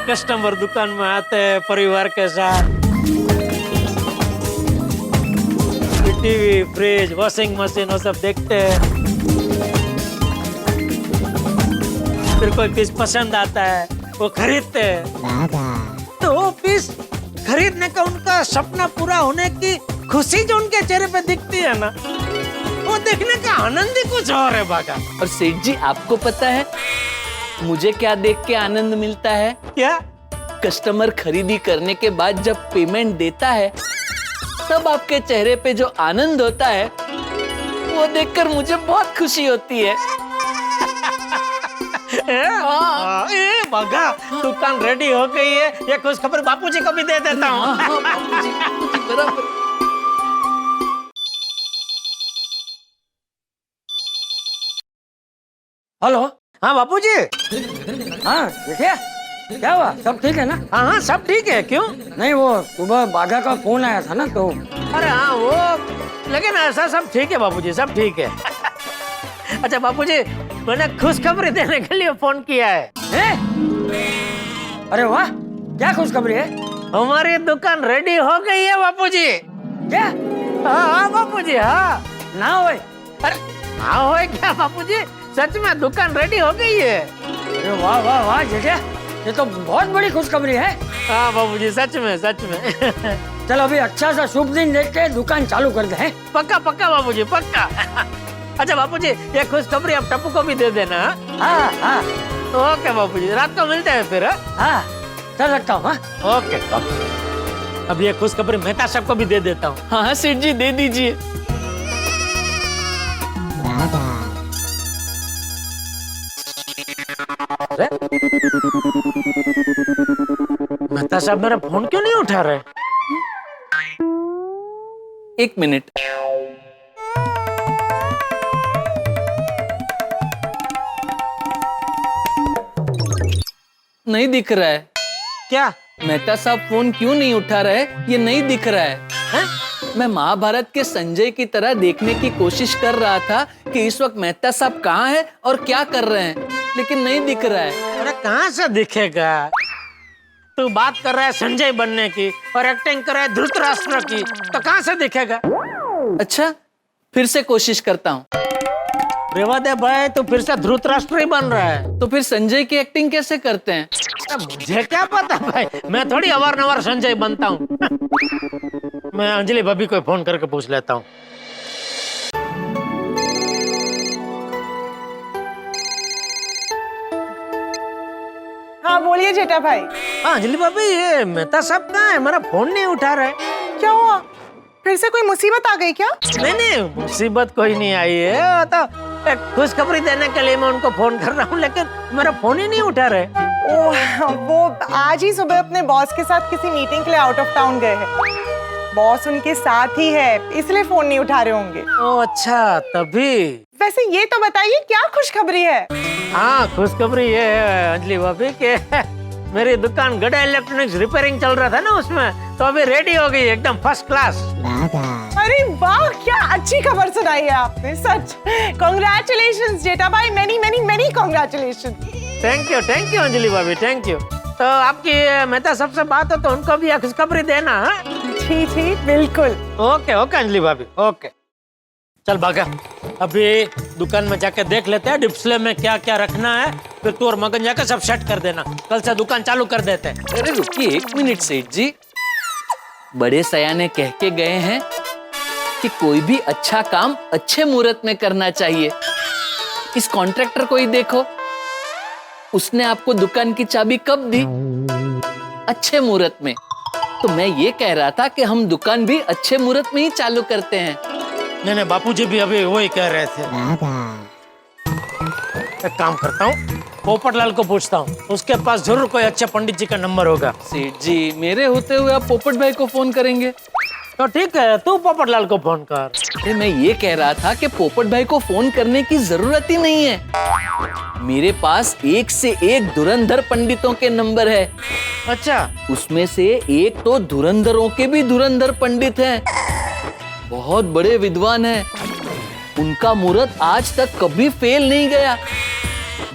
Speaker 12: कस्टमर दुकान में आते हैं परिवार के साथ, टीवी, फ्रिज, वॉशिंग मशीन वो सब देखते हैं, फिर कोई पीस पसंद आता है वो खरीदते हैं। तो वो पीस खरीदने का उनका सपना पूरा होने की खुशी जो उनके चेहरे पे दिखती है ना, वो देखने का आनंद ही कुछ और है बाघा।
Speaker 18: और सेठ जी, आपको पता है मुझे क्या देख के आनंद मिलता है?
Speaker 12: क्या?
Speaker 18: कस्टमर खरीदी करने के बाद जब पेमेंट देता है, तब आपके चेहरे पे जो आनंद होता है वो देखकर मुझे बहुत खुशी होती है।
Speaker 12: बाघा, दुकान रेडी हो गई है, ये खुश खबर बापूजी को भी दे देता हूँ।
Speaker 7: हेलो।
Speaker 12: हाँ बापूजी।
Speaker 7: हाँ देखिए, क्या हुआ? सब ठीक है ना?
Speaker 12: हाँ सब ठीक है। क्यों?
Speaker 7: नहीं, वो सुबह बाघा का फोन आया था ना, तो
Speaker 12: अरे हाँ वो, लेकिन ऐसा सब ठीक है बापूजी, सब ठीक है। अच्छा बापूजी, मैंने खुशखबरी देने के लिए फोन किया है।
Speaker 7: अरे वाह, क्या खुशखबरी है?
Speaker 12: हमारी दुकान रेडी हो गई है बापूजी।
Speaker 7: क्या?
Speaker 12: हाँ बापूजी, हाँ।
Speaker 7: ना होए?
Speaker 12: अरे हाँ होए क्या बापूजी, सच में दुकान रेडी हो गई है।
Speaker 7: अरे वाह वाह वाह जेठा, ये तो बहुत बड़ी खुशखबरी है।
Speaker 12: हाँ बाबूजी, सच में।
Speaker 7: चलो अभी अच्छा सा शुभ दिन देख के दुकान चालू कर दे।
Speaker 12: पक्का बाबूजी, पक्का। अच्छा बापूजी, ये खुशखबरी आप टप्पू को भी दे देना।
Speaker 7: हाँ।
Speaker 12: ओके बापूजी, रात को मिलते हैं फिर।
Speaker 7: हाँ चल रखता हूँ।
Speaker 12: ओके। अब ये खुशखबरी मेहता साहब को भी दे देता हूँ।
Speaker 18: हाँ सेठ जी, दे दीजिए।
Speaker 12: मेहता साहब मेरा फोन क्यों नहीं उठा रहे?
Speaker 18: 1 मिनट। नहीं दिख रहा है।
Speaker 12: क्या?
Speaker 18: मेहता साहब फोन क्यों नहीं उठा रहे, ये नहीं दिख रहा है। मैं महाभारत के संजय की तरह देखने की कोशिश कर रहा था कि इस वक्त मेहता साहब कहाँ हैं और क्या कर रहे हैं, लेकिन नहीं दिख रहा है।
Speaker 12: अरे कहाँ से दिखेगा? तू बात कर रहा है संजय बनने की और एक्टिंग कर रहा है धृतराष्ट्र की, तो कहाँ से दिखेगा?
Speaker 18: अच्छा, फिर से कोशिश करता हूँ।
Speaker 12: रेवा दे भाई, तू फिर से धृतराष्ट्र ही बन रहा है।
Speaker 18: तो फिर संजय की एक्टिंग कैसे करते हैं?
Speaker 12: मुझे क्या पता भाई, मैं थोड़ी अवार-नवार संजय बनता हूँ। मैं अंजलि भाभी को फोन करके पूछ लेता हूँ।
Speaker 13: बोलिए जेठा भाई।
Speaker 12: हाँ अंजलि भाभी, ये मेहता साहब कहाँ है? मेरा फोन नहीं उठा रहे।
Speaker 13: क्या हुआ? फिर से कोई मुसीबत आ गई क्या?
Speaker 12: नहीं, मुसीबत कोई नहीं आई है। तो एक खुशखबरी देने के लिए मैं उनको फोन कर रहा हूँ, लेकिन मेरा फोन ही नहीं उठा रहे।
Speaker 13: वो आज ही सुबह अपने बॉस के साथ किसी मीटिंग के लिए आउट ऑफ टाउन गए हैं। बॉस उनके साथ ही है, इसलिए फोन नहीं उठा रहे होंगे।
Speaker 12: ओह अच्छा, तभी।
Speaker 13: वैसे ये तो बताइए क्या खुशखबरी है?
Speaker 12: हाँ, खुशखबरी ये है अंजलि भाभी के मेरी दुकान गड़ा इलेक्ट्रॉनिक्स रिपेयरिंग चल रहा था ना, उसमें तो अभी रेडी हो गई एकदम फर्स्ट क्लास।
Speaker 13: अरे वाह, क्या अच्छी खबर सुनाई है आपने, सच। कांग्रेचुलेशंस जेठा भाई, many many many congratulations.
Speaker 12: Thank you Anjali भाभी, थैंक यू। तो आपकी मेहता सबसे बात हो तो उनको भी खुशखबरी देना।
Speaker 13: जी बिल्कुल।
Speaker 12: ओके अंजलि भाभी, ओके। चल भागा, अभी दुकान में जाके देख लेते हैं डिस्प्ले में क्या क्या रखना है, फिर तू और मगन जाकर सब सेट कर देना, कल से दुकान चालू कर देते हैं।
Speaker 18: अरे रुकिए 1 मिनट सेठ जी, बड़े सयाने कह के गए हैं कि कोई भी अच्छा काम अच्छे मुहूर्त में करना चाहिए। इस कॉन्ट्रैक्टर को ही देखो, उसने आपको दुकान की चाबी कब दी? अच्छे मुहूर्त में। तो मैं ये कह रहा था कि हम दुकान भी अच्छे मुहूर्त में ही चालू करते हैं।
Speaker 12: नहीं, बापूजी भी अभी वही कह रहे थे। एक काम करता हूँ, पोपटलाल को पूछता हूँ, उसके पास जरूर कोई अच्छे पंडित जी का नंबर होगा।
Speaker 18: सेठ जी, मेरे होते हुए आप पोपट भाई को फोन करेंगे?
Speaker 12: तो ठीक है, तू पोपटलाल को फोन कर।
Speaker 18: अरे मैं ये कह रहा था कि पोपट भाई को फोन करने की जरूरत ही नहीं है। मेरे पास एक से एक धुरंधर पंडितों के नंबर है।
Speaker 12: अच्छा,
Speaker 18: उसमें से एक तो धुरंधरों के भी धुरंधर पंडित हैं, बहुत बड़े विद्वान हैं। उनका मुहूर्त आज तक कभी फेल नहीं गया।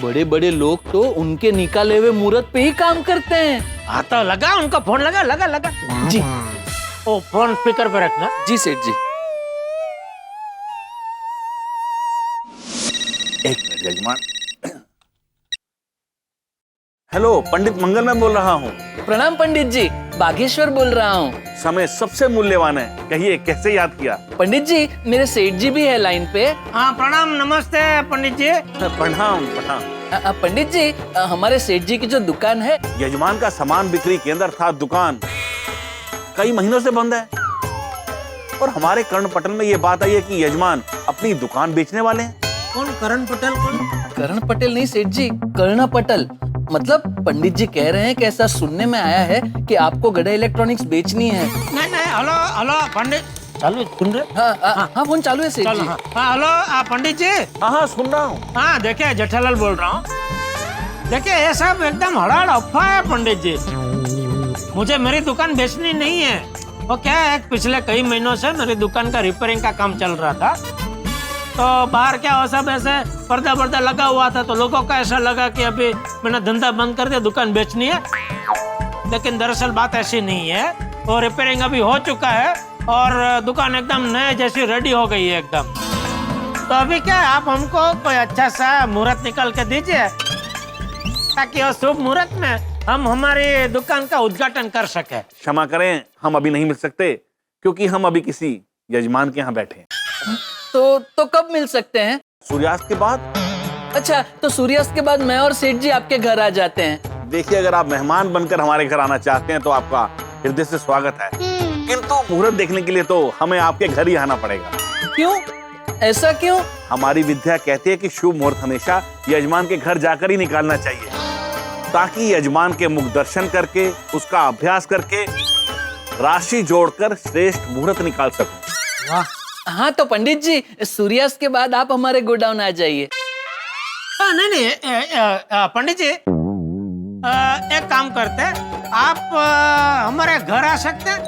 Speaker 18: बड़े बड़े लोग तो उनके निकाले हुए मुहूर्त पे ही काम करते हैं।
Speaker 12: हाँ तो लगा उनका फोन, लगा
Speaker 18: जी।
Speaker 12: ओ, फोन स्पीकर पे रखना।
Speaker 18: जी सेठ जी।
Speaker 19: एक मिनट यजमान। हेलो, पंडित मंगल मैं बोल रहा हूँ।
Speaker 18: प्रणाम पंडित जी, बागेश्वर बोल रहा हूँ।
Speaker 19: समय सबसे मूल्यवान है, कहिए कैसे याद किया?
Speaker 18: पंडित जी, मेरे सेठ जी भी है लाइन पे।
Speaker 12: हाँ प्रणाम, नमस्ते पंडित जी।
Speaker 19: प्रणाम।
Speaker 18: पंडित जी, हमारे सेठ जी की जो दुकान है,
Speaker 19: यजमान का सामान बिक्री केंद्र था दुकान, कई महीनों से बंद है। और हमारे कर्ण पटल में ये बात आई है कि यजमान अपनी दुकान बेचने वाले हैं।
Speaker 12: कौन? करण पटेल? कौन?
Speaker 18: करण पटेल नहीं सेठ जी, कर्ण पटल। मतलब पंडित जी कह रहे हैं कि ऐसा सुनने में आया है कि आपको गड़ा इलेक्ट्रॉनिक्स बेचनी है।
Speaker 12: नहीं, हेलो पंडित, चालू सुन रहे?
Speaker 18: हाँ फोन चालू है सेठ जी।
Speaker 12: हाँ हेलो पंडित जी।
Speaker 19: हाँ सुन रहा हूँ।
Speaker 12: हाँ देखिए, जेठालाल बोल रहा हूँ। देखिए, ये सब एकदम हड़ाड़ अफवाह है पंडित जी। मुझे मेरी दुकान बेचनी नहीं है। वो क्या है, पिछले कई महीनों से मेरी दुकान का रिपेयरिंग का काम चल रहा था, तो बाहर क्या हो सब ऐसे पर्दा लगा हुआ था, तो लोगों का ऐसा लगा कि अभी मैंने धंधा बंद कर दिया, दुकान बेचनी है। लेकिन दरअसल बात ऐसी नहीं है, और रिपेयरिंग अभी हो चुका है और दुकान एकदम नए जैसी रेडी हो गई है एकदम। तो अभी क्या है, आप हमको कोई अच्छा सा मुहूर्त निकाल के दीजिए, ताकि उस शुभ मुहूर्त में हम हमारी दुकान का उद्घाटन कर सके।
Speaker 19: क्षमा करें, हम अभी नहीं मिल सकते, क्योंकि हम अभी किसी यजमान के यहाँ बैठे हैं।
Speaker 18: तो कब मिल सकते हैं?
Speaker 19: सूर्यास्त के बाद।
Speaker 18: अच्छा, तो सूर्यास्त के बाद मैं और सेठ जी आपके घर आ जाते हैं।
Speaker 19: देखिए, अगर आप मेहमान बनकर हमारे घर आना चाहते हैं तो आपका हृदय से स्वागत है, किंतु मुहूर्त देखने के लिए तो हमें आपके घर ही आना पड़ेगा।
Speaker 18: क्यों? ऐसा क्यों?
Speaker 19: हमारी विद्या कहती है कि शुभ मुहूर्त हमेशा यजमान के घर जाकर ही निकालना चाहिए, ताकि यजमान के मुख दर्शन करके, उसका अभ्यास करके राशि जोड़कर श्रेष्ठ मुहूर्त निकाल सकूं।
Speaker 18: वाह। हाँ तो पंडित जी, सूर्यास्त के बाद आप हमारे गोडाउन आ जाइए।
Speaker 12: नहीं, पंडित जी एक काम करते हैं, आप हमारे घर आ सकते हैं।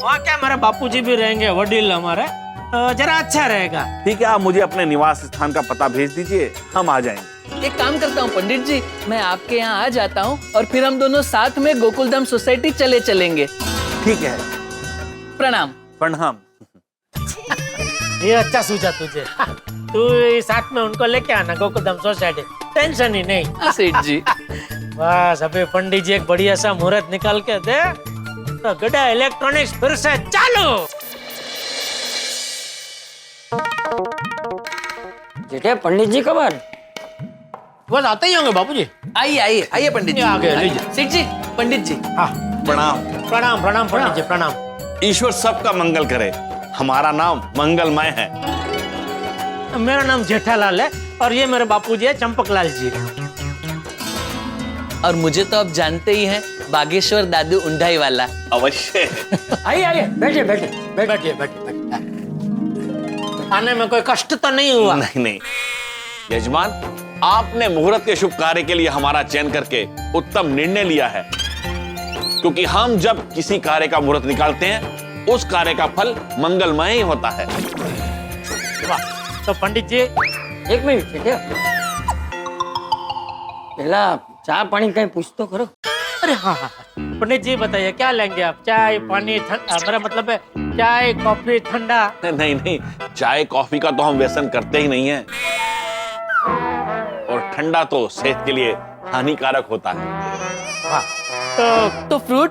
Speaker 12: वहाँ क्या हमारे बापूजी भी रहेंगे, वडील हमारे, तो जरा अच्छा रहेगा।
Speaker 19: ठीक है, आप मुझे अपने निवास स्थान का पता भेज दीजिए, हम आ जाएंगे।
Speaker 18: एक काम करता हूँ पंडित जी, मैं आपके यहाँ आ जाता हूँ और फिर हम दोनों साथ में गोकुलधाम सोसाइटी चलेंगे।
Speaker 19: ठीक है।
Speaker 18: प्रणाम।
Speaker 19: प्रणाम।
Speaker 12: ये अच्छा सूझा तुझे। तू साथ में उनको लेके आना गोकुलधाम सोसाइटी, टेंशन ही नहीं।
Speaker 18: सेठ जी।
Speaker 12: बस अभी पंडित जी एक बढ़िया सा मुहूर्त निकाल के दे, तो गड़ा इलेक्ट्रॉनिक्स फिर से चालू।
Speaker 8: जेठे, पंडित जी कब?
Speaker 12: बस आते ही होंगे बापूजी।
Speaker 18: आइए आइए आइए पंडित जी।
Speaker 12: आ गए, लीजिए।
Speaker 18: सेठ जी, पंडित जी।
Speaker 12: हाँ
Speaker 19: प्रणाम।
Speaker 12: प्रणाम प्रणाम पंडित जी प्रणाम।
Speaker 19: ईश्वर सबका मंगल करे। हमारा नाम मंगलमय है।
Speaker 12: मेरा नाम जेठालाल है और ये मेरे बापूजी है चंपकलाल जी।
Speaker 18: और मुझे तो आप जानते ही हैं, बागेश्वर दादू उंडाई वाला।
Speaker 19: अवश्य।
Speaker 12: आइए आइए बैठिए बैठिए बैठिए बैठिए। आने में कोई कष्ट तो नहीं हुआ?
Speaker 19: नहीं नहीं यजमान, आपने मुहूर्त के शुभ कार्य के लिए हमारा चयन करके उत्तम निर्णय लिया है, क्योंकि हम जब किसी कार्य का मुहूर्त निकालते हैं उस कार्य का फल मंगलमय ही होता है।
Speaker 12: वाह, तो पंडित जी
Speaker 8: एक मिनट ठीक है, पहला चाय पानी कहीं पूछ तो करो।
Speaker 12: अरे हाँ हाँ पंडित जी बताइए क्या लेंगे आप? चाय पानी मेरा मतलब है चाय कॉफी ठंडा?
Speaker 19: नहीं नहीं, चाय कॉफी का तो हम व्यसन करते ही नहीं है, और ठंडा तो सेहत के लिए हानिकारक होता है।
Speaker 12: तो फ्रूट?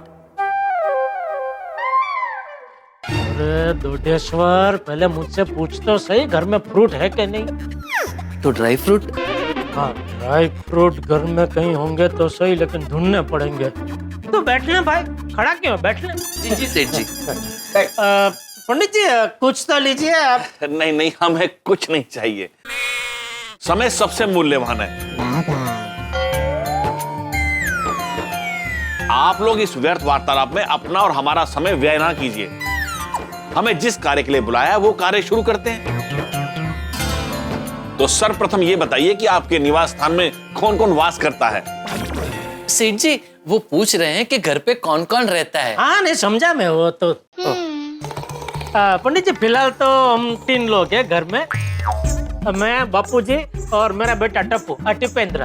Speaker 12: अरे दोडेश्वर, पहले मुझसे पूछ तो सही घर में फ्रूट है कि नहीं।
Speaker 18: तो ड्राई फ्रूट?
Speaker 12: हाँ ड्राई फ्रूट घर में कहीं होंगे तो सही, लेकिन ढूंढने पड़ेंगे। तो बैठ लें भाई, खड़ा क्यों, बैठ लें।
Speaker 18: जी जी सेठ जी।
Speaker 12: पंडित जी कुछ तो लीजिए आप।
Speaker 19: नहीं नहीं, हमें कुछ नहीं चाहिए। समय सबसे मूल्यवान है। आप लोग इस व्यर्थ वार्तालाप में अपना और हमारा समय व्यय ना कीजिए। हमें जिस कार्य के लिए बुलाया है वो कार्य शुरू करते हैं। तो सर्वप्रथम ये बताइए कि आपके निवास स्थान में कौन कौन वास करता है?
Speaker 18: सेठ जी वो पूछ रहे हैं कि घर पे कौन कौन रहता है।
Speaker 12: हाँ नहीं समझा मैं वो तो। पंडित जी फिलहाल तो हम 3 लोग हैं घर में, मैं, बापूजी और मेरा बेटा टप्पू टिपेंद्र।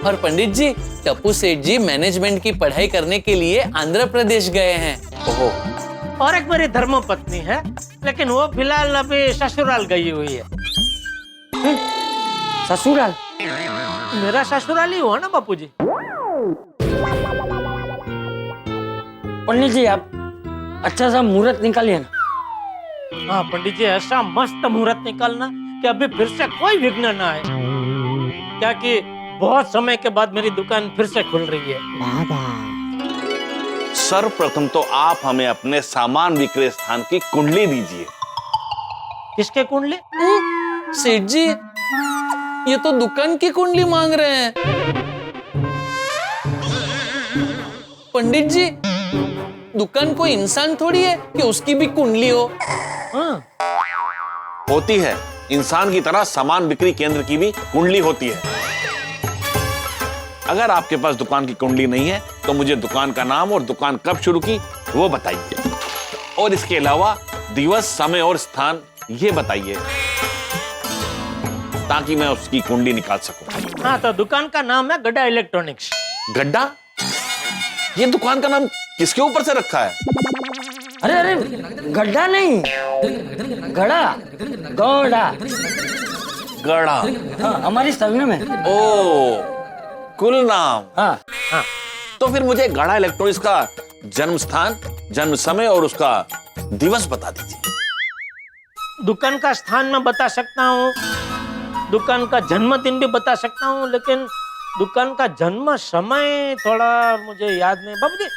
Speaker 18: और पंडित जी, टप्पू सेठ जी मैनेजमेंट की पढ़ाई करने के लिए आंध्र प्रदेश गए हैं।
Speaker 19: ओहो।
Speaker 12: और एक मेरी धर्मपत्नी है, लेकिन वो फिलहाल अभी ससुराल गई हुई है।
Speaker 8: ससुराल?
Speaker 12: मेरा ससुराल ही हुआ ना बापूजी।
Speaker 8: पंडित जी आप अच्छा सा मुहूर्त निकालिए ना।
Speaker 12: हाँ पंडित जी, ऐसा मस्त मुहूर्त निकालना कि अभी फिर से कोई विघ्न ना आए, क्या कि बहुत समय के बाद मेरी दुकान फिर से खुल रही है।
Speaker 19: सर्वप्रथम तो आप हमें अपने सामान विक्रय स्थान की कुंडली दीजिए।
Speaker 12: किसके कुंडली?
Speaker 18: सेठ जी ये तो दुकान की कुंडली मांग रहे हैं। पंडित जी दुकान कोई इंसान थोड़ी है कि उसकी भी कुंडली हो।
Speaker 19: होती है, इंसान की तरह सामान बिक्री केंद्र की भी कुंडली होती है। अगर आपके पास दुकान की कुंडली नहीं है तो मुझे दुकान का नाम और दुकान कब शुरू की वो बताइए, और इसके अलावा दिवस, समय और स्थान ये बताइए, ताकि मैं उसकी कुंडली निकाल सकूं।
Speaker 12: हाँ तो दुकान का नाम है गड्ढा इलेक्ट्रॉनिक्स।
Speaker 19: गड्ढा? ये दुकान का नाम किसके ऊपर से रखा है?
Speaker 8: अरे अरे गड्ढा नहीं, गड़ा, गौड़ा।
Speaker 19: गड़ा?
Speaker 8: हाँ, हमारी सरनेम है।
Speaker 19: ओ कुल नाम।
Speaker 8: हाँ
Speaker 12: हाँ।
Speaker 19: तो फिर मुझे गड़ा इलेक्ट्रॉनिक्स का जन्म स्थान, जन्म समय और उसका दिवस बता दीजिए।
Speaker 12: दुकान का स्थान मैं बता सकता हूँ, दुकान का जन्मदिन भी बता सकता हूँ, लेकिन दुकान का जन्म समय थोड़ा मुझे याद नहीं। बाबूजी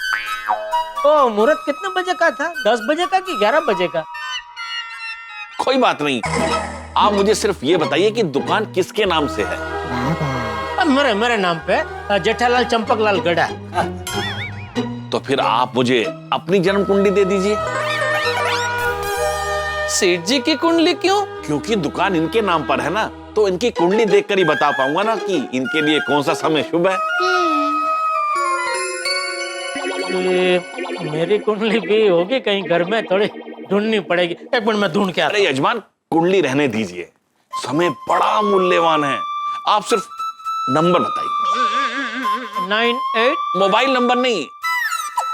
Speaker 12: तो मुहूर्त कितने बजे का था? 10 बजे का कि 11 बजे का?
Speaker 19: कोई बात नहीं, आप मुझे सिर्फ ये बताइए कि दुकान किसके नाम से है?
Speaker 12: मेरे नाम पे, जेठालाल चंपकलाल गड़ा।
Speaker 19: तो फिर आप मुझे अपनी जन्म कुंडली दे दीजिए।
Speaker 18: सेठ जी की कुंडली क्यों?
Speaker 19: क्योंकि दुकान इनके नाम पर है ना, तो इनकी कुंडली देखकर ही बता पाऊंगा ना कि इनके लिए कौन सा समय शुभ है।
Speaker 12: मेरी कुंडली भी होगी कहीं घर में, थोड़ी ढूंढनी पड़ेगी। एक मिनट में ढूंढ के आता हूं।
Speaker 19: अरे यजमान, कुंडली रहने दीजिए, समय बड़ा मूल्यवान है। आप सिर्फ नंबर बताइए।
Speaker 12: 98।
Speaker 19: मोबाइल नंबर नहीं,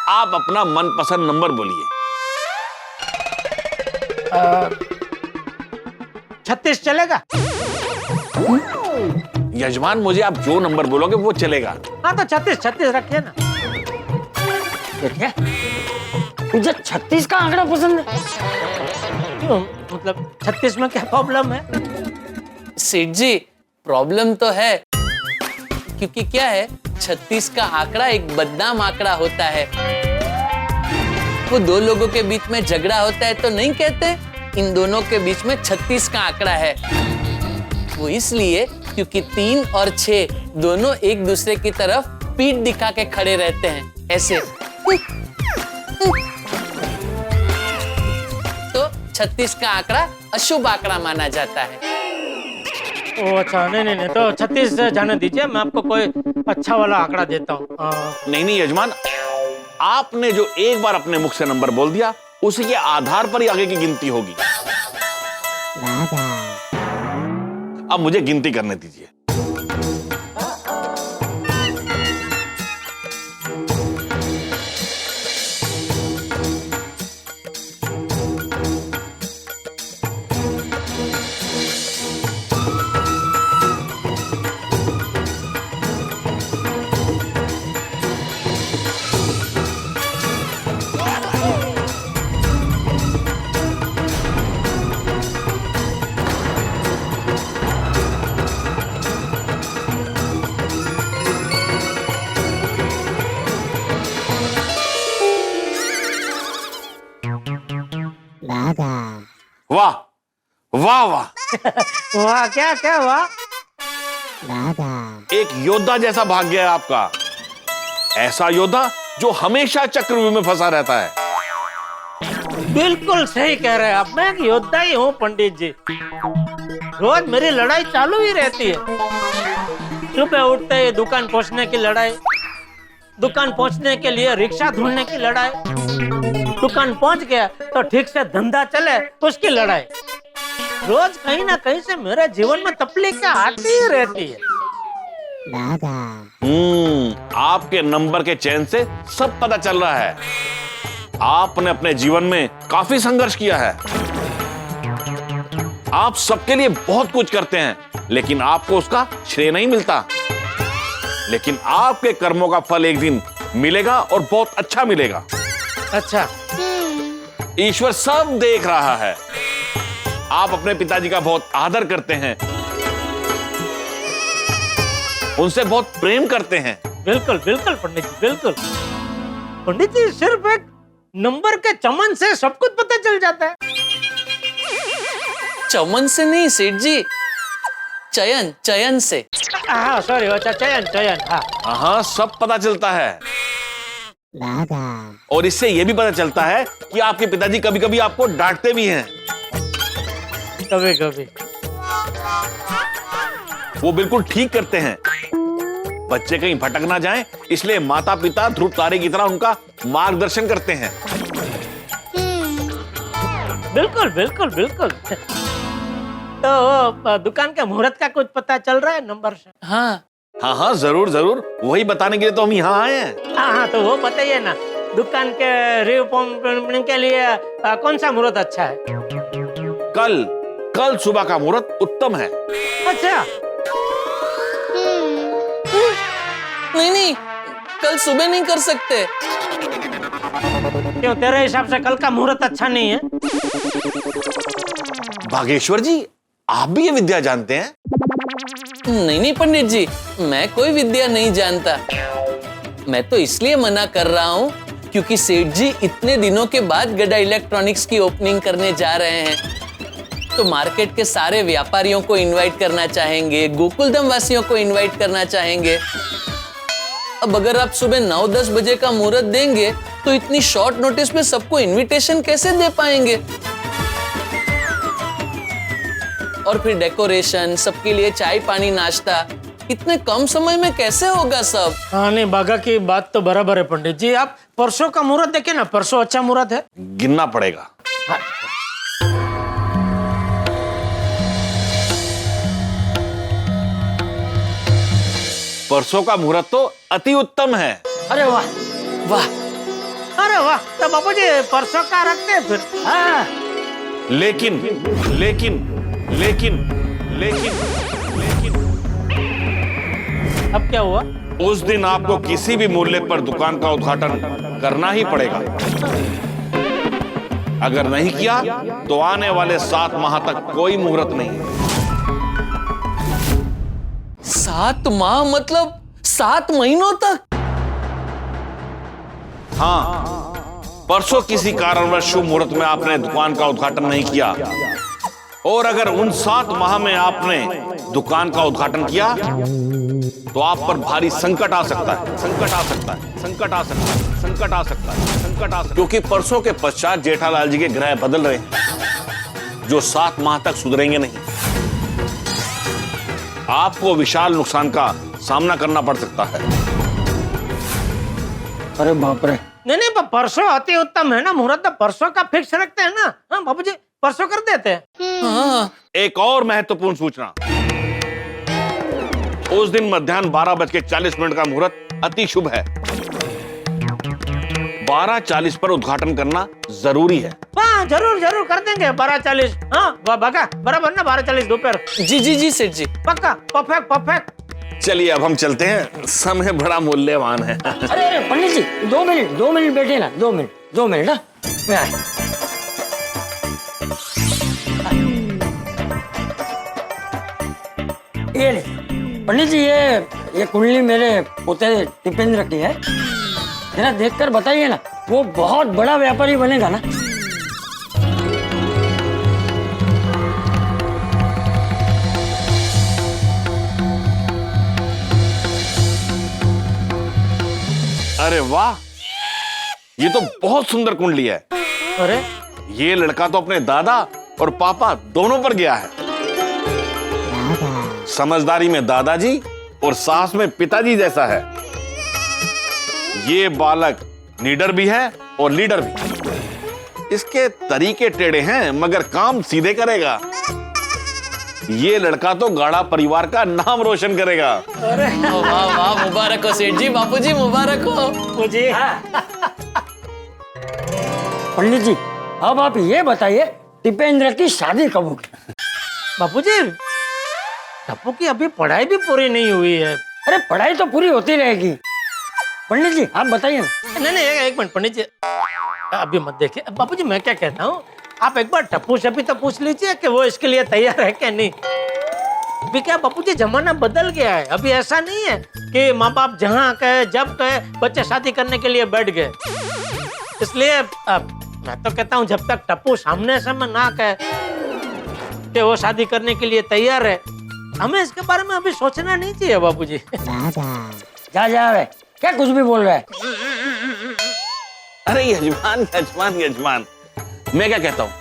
Speaker 19: आप अपना मनपसंद नंबर बोलिए।
Speaker 12: 36 चलेगा?
Speaker 19: यजमान, मुझे आप जो नंबर बोलोगे वो चलेगा।
Speaker 12: हाँ तो 36 रखिए ना।
Speaker 8: देखिए मुझे 36 का आंकड़ा पसंद है।
Speaker 12: क्यों, मतलब 36 में क्या प्रॉब्लम है?
Speaker 18: सेठ जी प्रॉब्लम तो है, क्योंकि क्या है, 36 का आंकड़ा एक बदनाम आंकड़ा होता है। वो दो लोगों के बीच में झगड़ा होता है तो नहीं कहते इन दोनों के बीच में 36 का आंकड़ा है। वो इसलिए क्योंकि 3 और 6 दोनों एक दूसरे की तरफ पीठ दिखा के खड़े रहते हैं, ऐसे। तो 36 का आंकड़ा अशुभ आंकड़ा माना जाता है।
Speaker 12: ओ अच्छा, नहीं तो 36 जाने दीजिए, मैं आपको कोई अच्छा वाला आंकड़ा देता हूँ।
Speaker 19: नहीं यजमान, आपने जो एक बार अपने मुख से नंबर बोल दिया उसी के आधार पर ही आगे की गिनती होगी। अब मुझे गिनती करने दीजिए। वाह वाह वाह
Speaker 12: वाह, क्या वाह?
Speaker 19: एक योद्धा जैसा भाग्य है आपका। ऐसा योद्धा जो हमेशा चक्रव्यूह में फंसा रहता है।
Speaker 12: बिल्कुल सही कह रहे हैं आप। मैं एक योद्धा ही हूँ पंडित जी। रोज मेरी लड़ाई चालू ही रहती है। सुबह उठते ही दुकान पहुंचने की लड़ाई, दुकान पहुंचने के लिए रिक्शा ढूंढने की लड़ाई, दुकान पहुंच गया तो ठीक से धंधा चले उसकी लड़ाई। रोज कहीं ना कहीं से मेरे जीवन में तकलीफें आती ही रहती है।
Speaker 19: आपके नंबर के चयन से सब पता चल रहा है। आपने अपने जीवन में काफी संघर्ष किया है। आप सबके लिए बहुत कुछ करते हैं, लेकिन आपको उसका श्रेय नहीं मिलता। लेकिन आपके कर्मों का फल एक दिन मिलेगा और बहुत अच्छा मिलेगा।
Speaker 12: अच्छा,
Speaker 19: ईश्वर सब देख रहा है। आप अपने पिताजी का बहुत आदर करते हैं, उनसे बहुत प्रेम करते हैं।
Speaker 12: बिल्कुल बिल्कुल पंडित जी, बिल्कुल। पंडित जी, सिर्फ एक नंबर के चमन से सब कुछ पता चल जाता है।
Speaker 18: चमन से नहीं सेठ जी, चयन से।
Speaker 12: हाँ सॉरी, अच्छा चयन।
Speaker 19: हाँ, सब पता चलता है। और इससे यह भी पता चलता है कि आपके पिताजी कभी कभी आपको डांटते भी हैं।
Speaker 12: कभी
Speaker 19: वो बिल्कुल ठीक करते हैं। बच्चे कहीं भटक ना जाएं, इसलिए माता पिता ध्रुव तारे की तरह उनका मार्गदर्शन करते हैं।
Speaker 12: बिल्कुल। तो दुकान के मुहूर्त का कुछ पता चल रहा है नंबर से?
Speaker 19: हाँ, जरूर। वही बताने के लिए तो हम यहाँ आए हैं।
Speaker 12: हाँ, तो वो बताइए ना, दुकान के रिओपनिंग के लिए कौन सा मुहूर्त अच्छा है?
Speaker 19: कल सुबह का मुहूर्त उत्तम है।
Speaker 12: अच्छा।
Speaker 18: नहीं, कल सुबह नहीं कर सकते।
Speaker 12: क्यों, तेरे हिसाब से कल का मुहूर्त अच्छा नहीं है?
Speaker 19: भागेश्वर जी, आप भी ये विद्या जानते हैं?
Speaker 18: नहीं पंडित जी, मैं कोई विद्या नहीं जानता। मैं तो इसलिए मना कर रहा हूँ क्योंकि सेठ जी इतने दिनों के बाद गड़ा इलेक्ट्रॉनिक्स की ओपनिंग करने जा रहे हैं। तो मार्केट के सारे व्यापारियों को इनवाइट करना चाहेंगे, गोकुलधाम वासियों को इनवाइट करना चाहेंगे। अब अगर आप सुबह 9-10 बजे का मुहूर्त देंगे तो इतनी शॉर्ट नोटिस में सबको इनविटेशन कैसे दे पाएंगे? और फिर डेकोरेशन, सबके लिए चाय पानी नाश्ता, इतने कम समय में कैसे होगा सब?
Speaker 12: हाँ, नहीं, बागा की बात तो बराबर है पंडित जी। आप परसों का मुहूर्त देखिए ना, परसों अच्छा मुहूर्त है।
Speaker 19: गिनना पड़ेगा।
Speaker 12: हाँ।
Speaker 19: परसों का मुहूर्त तो अति उत्तम है।
Speaker 12: अरे वाह, अरे वाह, तो बापू जी परसों का रखते हैं फिर। हाँ।
Speaker 19: लेकिन
Speaker 12: अब क्या हुआ?
Speaker 19: उस दिन आपको किसी भी मूल्य पर दुकान का उद्घाटन करना ही पड़ेगा। अगर नहीं किया तो आने वाले 7 माह तक कोई मुहूर्त नहीं।
Speaker 18: 7 माह मतलब 7 महीनों तक?
Speaker 19: हाँ, परसों किसी कारणवश शुभ मुहूर्त में आपने दुकान का उद्घाटन नहीं किया, और अगर उन 7 माह में आपने दुकान का उद्घाटन किया तो आप पर भारी संकट आ सकता है, संकट आ सकता है, संकट आ सकता है, संकट आ सकता है, संकट आ सकता है, क्योंकि परसों के पश्चात जेठालाल जी के ग्रह बदल रहे हैं जो 7 माह तक सुधरेंगे नहीं। आपको विशाल नुकसान का सामना करना पड़ सकता है।
Speaker 12: अरे बाप रे, नहीं परसों अति उत्तम है ना, मुहूर्त परसों का फिक्स रखते हैं ना। हाँ बाबूजी, परसों कर देते हैं।
Speaker 18: हाँ।
Speaker 19: एक और महत्वपूर्ण सूचना, उस दिन मध्याह्न 12:40 का मुहूर्त अति शुभ है। 12:40 पर उद्घाटन करना जरूरी है।
Speaker 12: हाँ जरूर जरूर कर देंगे 12:40। हाँ बाबा बराबर ना, 12:40 दोपहर।
Speaker 18: जी सेठ जी,
Speaker 12: पक्का, परफेक्ट परफेक्ट।
Speaker 19: चलिए अब हम चलते हैं, समय बड़ा मूल्यवान है।
Speaker 8: अरे पंडित जी 2 मिनट बैठे ना, 2 मिनट ना, मैं आया। ये ले पंडित जी, ये कुंडली मेरे पोते टिपेंद्र की है, जरा देखकर बताइए ना, वो बहुत बड़ा व्यापारी बनेगा ना।
Speaker 19: अरे वाह, ये तो बहुत सुंदर कुंडली है।
Speaker 12: अरे
Speaker 19: ये लड़का तो अपने दादा और पापा दोनों पर गया है। समझदारी में दादाजी और साहस में पिताजी जैसा है। ये बालक लीडर भी है और लीडर भी। इसके तरीके टेढ़े हैं मगर काम सीधे करेगा। ये लड़का तो गाड़ा परिवार का नाम रोशन करेगा।
Speaker 18: अरे वाह वाह, मुबारक हो सेठ जी, बापूजी मुबारक हो।
Speaker 12: मुझे
Speaker 8: पंडित जी अब आप ये बताइए, टिपेंद्र की शादी कब होगी?
Speaker 12: बापूजी, टप्पू की अभी पढ़ाई भी पूरी नहीं हुई है।
Speaker 8: अरे पढ़ाई तो पूरी होती रहेगी। पंडित जी आप बताइए ना।
Speaker 12: नहीं एक मिनट पंडित जी, अभी मत देखिए। बापूजी मैं क्या कहता हूँ, आप एक बार टप्पू से भी तो पूछ लीजिए कि वो इसके लिए तैयार है क्या नहीं। अभी क्या बापूजी, जमाना बदल गया है। अभी ऐसा नहीं है कि माँ बाप जहाँ कहे जब कहे बच्चे शादी करने के लिए बैठ गए। इसलिए मैं तो कहता हूँ जब तक टप्पू सामने से ना कहे कि वो शादी करने के लिए तैयार है, हमें इसके बारे में अभी सोचना नहीं चाहिए बापूजी।
Speaker 8: जा रहे क्या कुछ भी बोल रहा है?
Speaker 19: अरे यजमान यजमान यजमान, मैं क्या कहता हूं,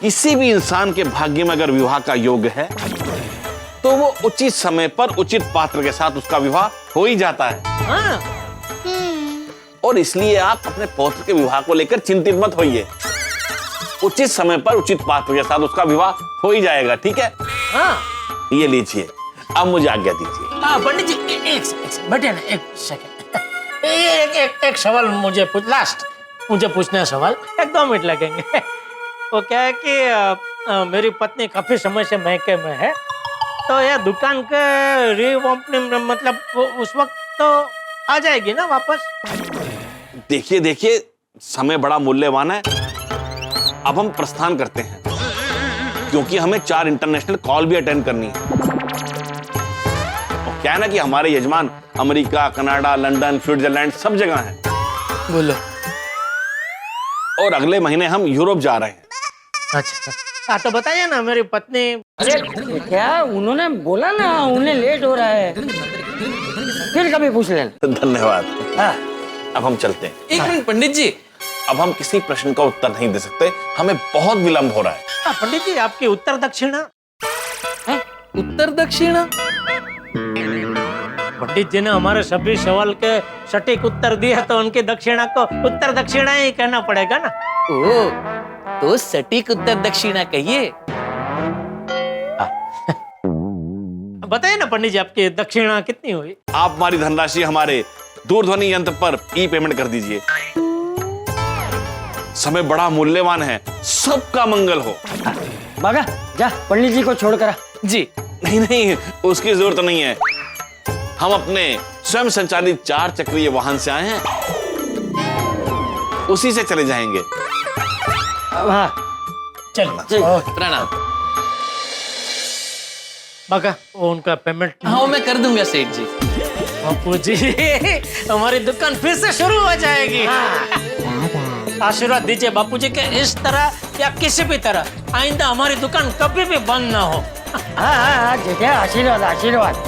Speaker 19: किसी भी इंसान के भाग्य में अगर विवाह का योग है तो वो उचित समय पर उचित पात्र के साथ उसका विवाह हो ही जाता है।
Speaker 12: हाँ।
Speaker 19: और इसलिए आप अपने पौत्र के विवाह को लेकर चिंतित मत होइए। उचित समय पर उचित पात्र के साथ उसका विवाह हो ही जाएगा, ठीक है?
Speaker 12: हाँ।
Speaker 19: ये लीजिए, अब मुझे आज्ञा दीजिए।
Speaker 12: हाँ पंडित जी, एक बैठे ना, एक सेकंड। एक सवाल मुझे लास्ट मुझे पूछना है सवाल, 1-2 मिनट लगेंगे। वो क्या है कि मेरी पत्नी काफी समय से मैके में है, तो यह दुकान के रीओपनिंग मतलब उस वक्त तो आ जाएगी ना वापस?
Speaker 19: देखिए समय बड़ा मूल्यवान है। अब हम प्रस्थान करते हैं क्योंकि हमें 4 इंटरनेशनल कॉल भी अटेंड करनी है। और क्या है ना कि हमारे यजमान अमेरिका, कनाडा, लंदन, स्विट्जरलैंड सब जगह हैं।
Speaker 18: बोलो।
Speaker 19: और अगले महीने हम यूरोप जा रहे हैं।
Speaker 12: अच्छा, हाँ तो बताइए ना मेरी पत्नी।
Speaker 8: अरे क्या उन्होंने बोला ना, उन्हें लेट हो रहा है, फिर कभी पूछ लेना।
Speaker 19: धन्यवाद। हाँ। अब हम चलते हैं।
Speaker 18: एक मिनट पंडित जी,
Speaker 19: अब हम किसी प्रश्न का उत्तर नहीं दे सकते, हमें बहुत विलंब हो रहा है।
Speaker 12: पंडित जी आपकी उत्तर दक्षिणा?
Speaker 18: उत्तर दक्षिणा?
Speaker 12: पंडित जी ने हमारे सभी सवाल के सटीक उत्तर दिया तो उनकी दक्षिणा को उत्तर दक्षिणा ही कहना पड़ेगा ना।
Speaker 18: ओ, तो सटीक उत्तर दक्षिणा कहिए।
Speaker 12: बताइए ना पंडित जी, आपकी दक्षिणा कितनी हुई?
Speaker 19: आप हमारी धनराशि हमारे दूरध्वनि यंत्र पर ई पेमेंट कर दीजिए। समय बड़ा मूल्यवान है, सबका मंगल हो।
Speaker 8: बागा जा पंडित जी को छोड़कर।
Speaker 18: जी
Speaker 19: नहीं, उसकी जरूरत नहीं है। हम अपने स्वयं संचालित 4 चक्रीय वाहन से आए हैं, उसी से चले जाएंगे।
Speaker 12: हाँ चलो,
Speaker 18: प्रणाम।
Speaker 12: बागा वो उनका पेमेंट।
Speaker 18: हाँ मैं कर दूंगा सेठ जी।
Speaker 12: बापू जी हमारी दुकान फिर से शुरू हो जाएगी। आशीर्वाद दीजिए बापू जी के इस तरह या किसी भी तरह आइंदा हमारी दुकान कभी भी बंद ना हो।
Speaker 8: हाँ हाँ हाँ, जेठा आशीर्वाद आशीर्वाद।